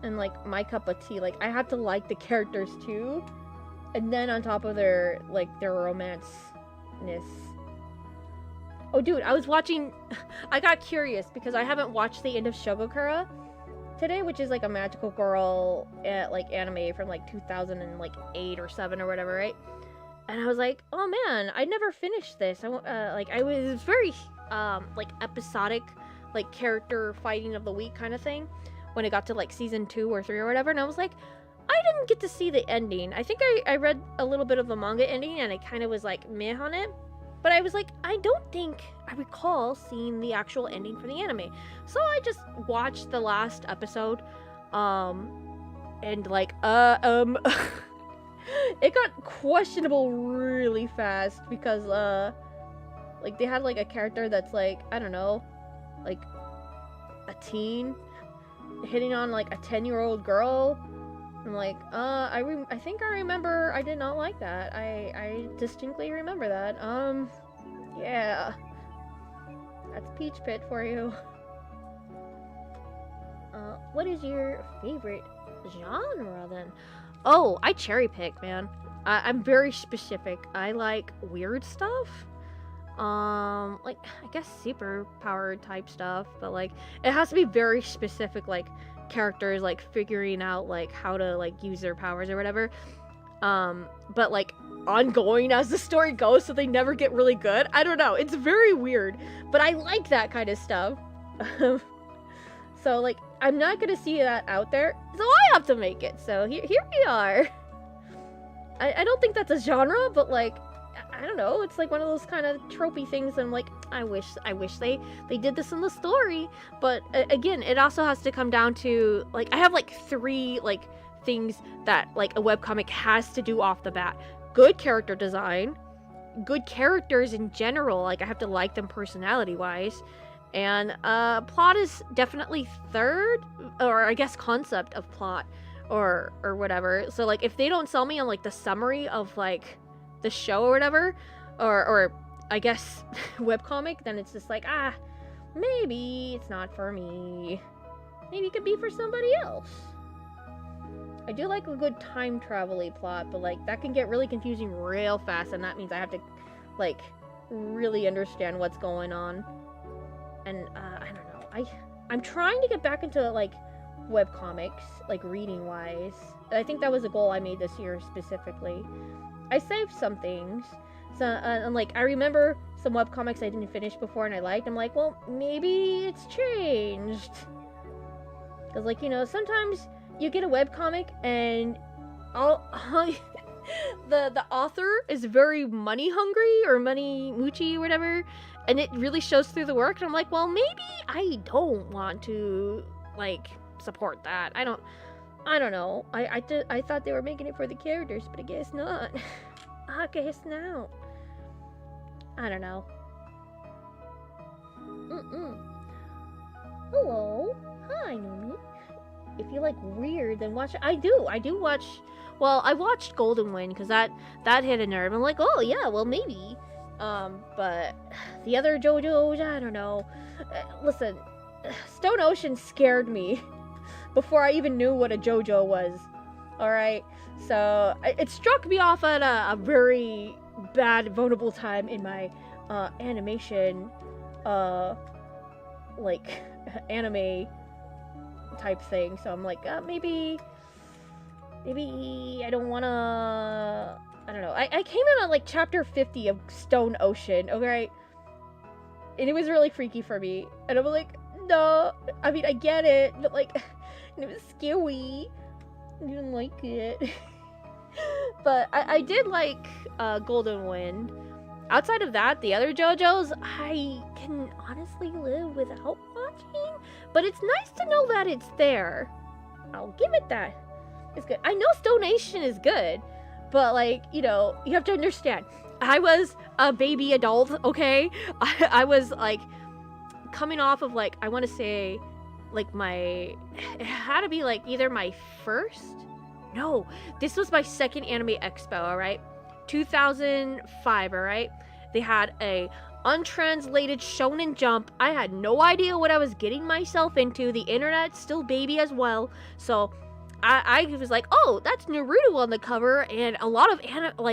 And, like, my cup of tea, like, I have to like the characters, too. And then on top of their romance-ness. Oh, dude, I was watching... I got curious, because I haven't watched the end of Shogokura today, which is, like, a magical girl, like, anime from, like, 2008 or 7 or whatever, right? And I was like, oh man, I never finished this. I was very, like, episodic, like, character fighting of the week kind of thing. When it got to, like, season 2 or 3 or whatever. And I was like, I didn't get to see the ending. I think I read a little bit of the manga ending and I kind of was, like, meh on it. But I was like, I don't think I recall seeing the actual ending for the anime. So I just watched the last episode. And, like, it got questionable really fast because, like, they had, like, a character that's, like, I don't know, like, a teen hitting on, like, a 10-year-old girl. I'm like, I think I remember I did not like that. I distinctly remember that. Yeah. That's Peach Pit for you. What is your favorite genre, then? Oh, I cherry pick, man. I'm very specific. I like weird stuff. Like, I guess superpower type stuff, but, like, it has to be very specific, like, characters, like, figuring out, like, how to, like, use their powers or whatever. But, like, ongoing as the story goes, so they never get really good. I don't know. It's very weird, but I like that kind of stuff. So, like, I'm not gonna see that out there, so I have to make it. So, here we are. I don't think that's a genre, but, like, I don't know. It's, like, one of those kind of tropey things. I'm like, I wish they did this in the story. But, again, it also has to come down to, like, I have, like, 3, like, things that, like, a webcomic has to do off the bat. Good character design, good characters in general, like, I have to like them personality-wise, and plot is definitely third, or I guess concept of plot, or whatever. So, like, if they don't sell me on, like, the summary of, like, the show or whatever, or I guess webcomic, then it's just like, maybe it's not for me. Maybe it could be for somebody else. I do like a good time travel-y plot, but, like, that can get really confusing real fast, and that means I have to, like, really understand what's going on. And, I don't know. I'm trying to get back into, like, webcomics, like, reading-wise. I think that was a goal I made this year, specifically. I saved some things. So, and, like, I remember some webcomics I didn't finish before and I liked. I'm like, well, maybe it's changed. Because, like, you know, sometimes you get a webcomic and the author is very money hungry or money moochy or whatever, and it really shows through the work, and I'm like, well, maybe I don't want to, like, support that. I don't know. I thought they were making it for the characters, but I guess not. I guess now. I don't know. Hello. Hi, Numi. If you like weird, then watch it. I do watch. Well, I watched Golden Wind because that hit a nerve. I'm like, oh yeah, well maybe. But the other JoJo's, I don't know. Listen, Stone Ocean scared me before I even knew what a JoJo was. All right, so it struck me off at a very bad, vulnerable time in my animation, like anime type thing. So I'm like, maybe I don't wanna. I don't know. I came in on like chapter 50 of Stone Ocean, okay? And it was really freaky for me. And I'm like, no. I mean, I get it, but like, it was scary. I didn't like it. But I did like Golden Wind. Outside of that, the other JoJo's, I can honestly live without watching. But it's nice to know that it's there. I'll give it that. It's good. I know Stone Ocean is good. But, like, you know, you have to understand. I was a baby adult, okay? I was, like, coming off of, like, I want to say, like, it had to be, like, either my first? No, this was my second anime expo, alright? 2005, alright? They had a untranslated Shonen Jump. I had no idea what I was getting myself into. The internet's still baby as well, so I was like, oh, that's Naruto on the cover, and a lot of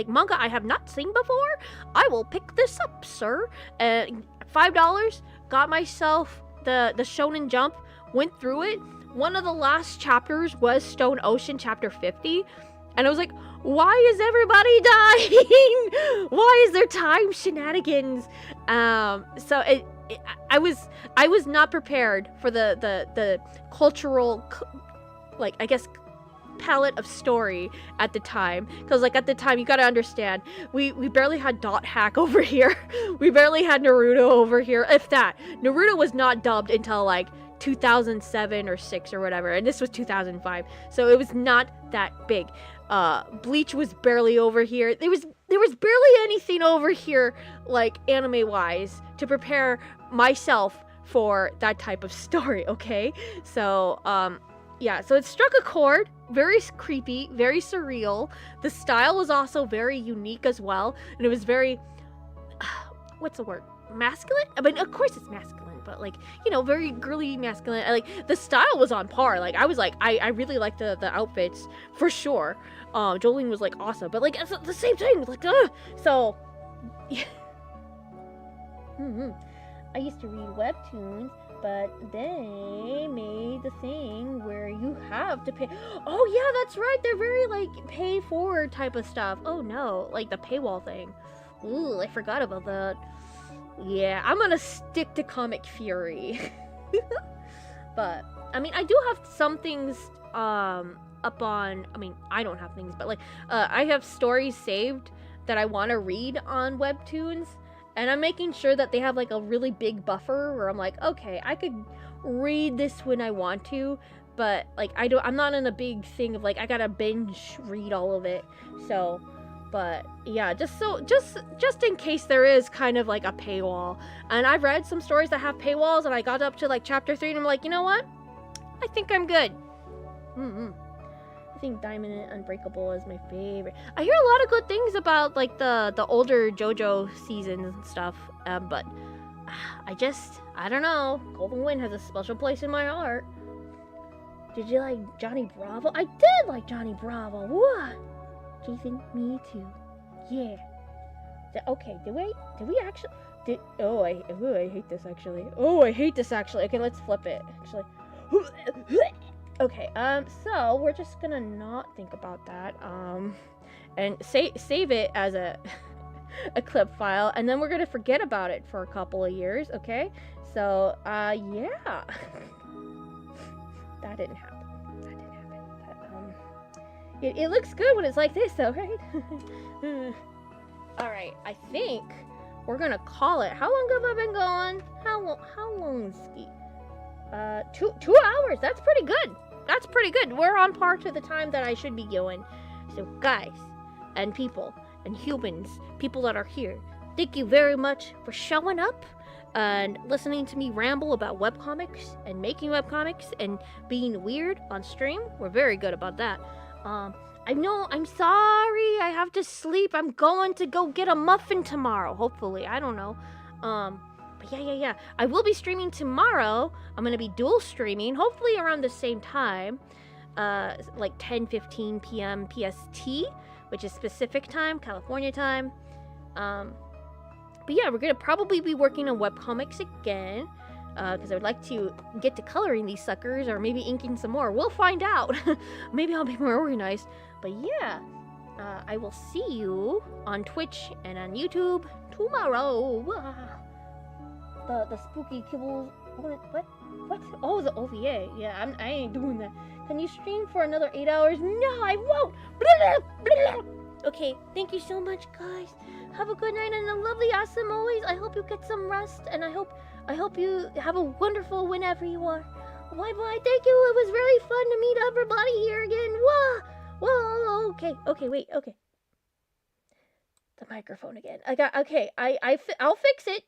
manga I have not seen before. I will pick this up, sir. And $5, got myself the Shonen Jump, went through it. One of the last chapters was Stone Ocean, chapter 50, and I was like, why is everybody dying? Why is there time shenanigans? So I was not prepared for the cultural, like, I guess, palette of story at the time, because like at the time, you gotta understand, we barely had Dot Hack over here. We barely had Naruto over here, if that. Naruto was not dubbed until like 2007 or 6 or whatever, and this was 2005, so it was not that big. Bleach was barely over here. There was barely anything over here, like anime wise, to prepare myself for that type of story. Okay, so yeah, so it struck a chord. Very creepy, very surreal. The style was also very unique as well, and it was very, what's the word? Masculine? I mean, of course it's masculine, but like, you know, very girly masculine. Like, the style was on par. Like, I was like, I really liked the outfits for sure. Jolene was like awesome, but like it's the same thing. Like, so yeah. I used to read webtoons, but they made the thing where you have to pay. Oh yeah, that's right. They're very like pay forward type of stuff. Oh no, like the paywall thing. Ooh, I forgot about that. Yeah, I'm gonna stick to Comic Fury. But I mean, I do have some things up on. I mean, I don't have things, but like I have stories saved that I want to read on Webtoons, and I'm making sure that they have like a really big buffer where I'm like, okay, I could read this when I want to, but like I'm not in a big thing of like I gotta binge read all of it. So, but yeah, just in case there is kind of like a paywall. And I've read some stories that have paywalls, and I got up to like chapter 3 and I'm like, you know what? I think I'm good. I think Diamond and Unbreakable is my favorite. I hear a lot of good things about like the older JoJo seasons and stuff, but I don't know. Golden Wind has a special place in my heart. Did you like Johnny Bravo? I did like Johnny Bravo. What? Jason, me too. Yeah. Okay, did we actually I hate this actually. Oh, I hate this actually. Okay, let's flip it. Actually. Okay, so we're just gonna not think about that, and save it as a clip file, and then we're gonna forget about it for a couple of years, okay? So, yeah. That didn't happen. But, it looks good when it's like this, though, right? Alright, I think we're gonna call it. How long have I been going? How long is ski? 2 hours. That's pretty good. That's pretty good. We're on par to the time that I should be going. So guys and people and humans, people that are here, thank you very much for showing up and listening to me ramble about webcomics and making webcomics and being weird on stream. We're very good about that. I know, I'm sorry. I have to sleep. I'm going to go get a muffin tomorrow, hopefully. I don't know. But yeah. I will be streaming tomorrow. I'm going to be dual streaming, hopefully around the same time. Like 10:15 p.m. PST, which is Pacific time, California time. But yeah, we're going to probably be working on webcomics again. Because I would like to get to coloring these suckers, or maybe inking some more. We'll find out. Maybe I'll be more organized. But yeah, I will see you on Twitch and on YouTube tomorrow. The spooky kibbles. What? Oh, the OVA. Yeah, I ain't doing that. Can you stream for another 8 hours? No, I won't. Okay, thank you so much, guys. Have a good night and a lovely, awesome always. I hope you get some rest, and I hope you have a wonderful whenever you are. Bye. Thank you. It was really fun to meet everybody here again. Whoa. Okay. Wait. Okay. The microphone again. I'll fix it.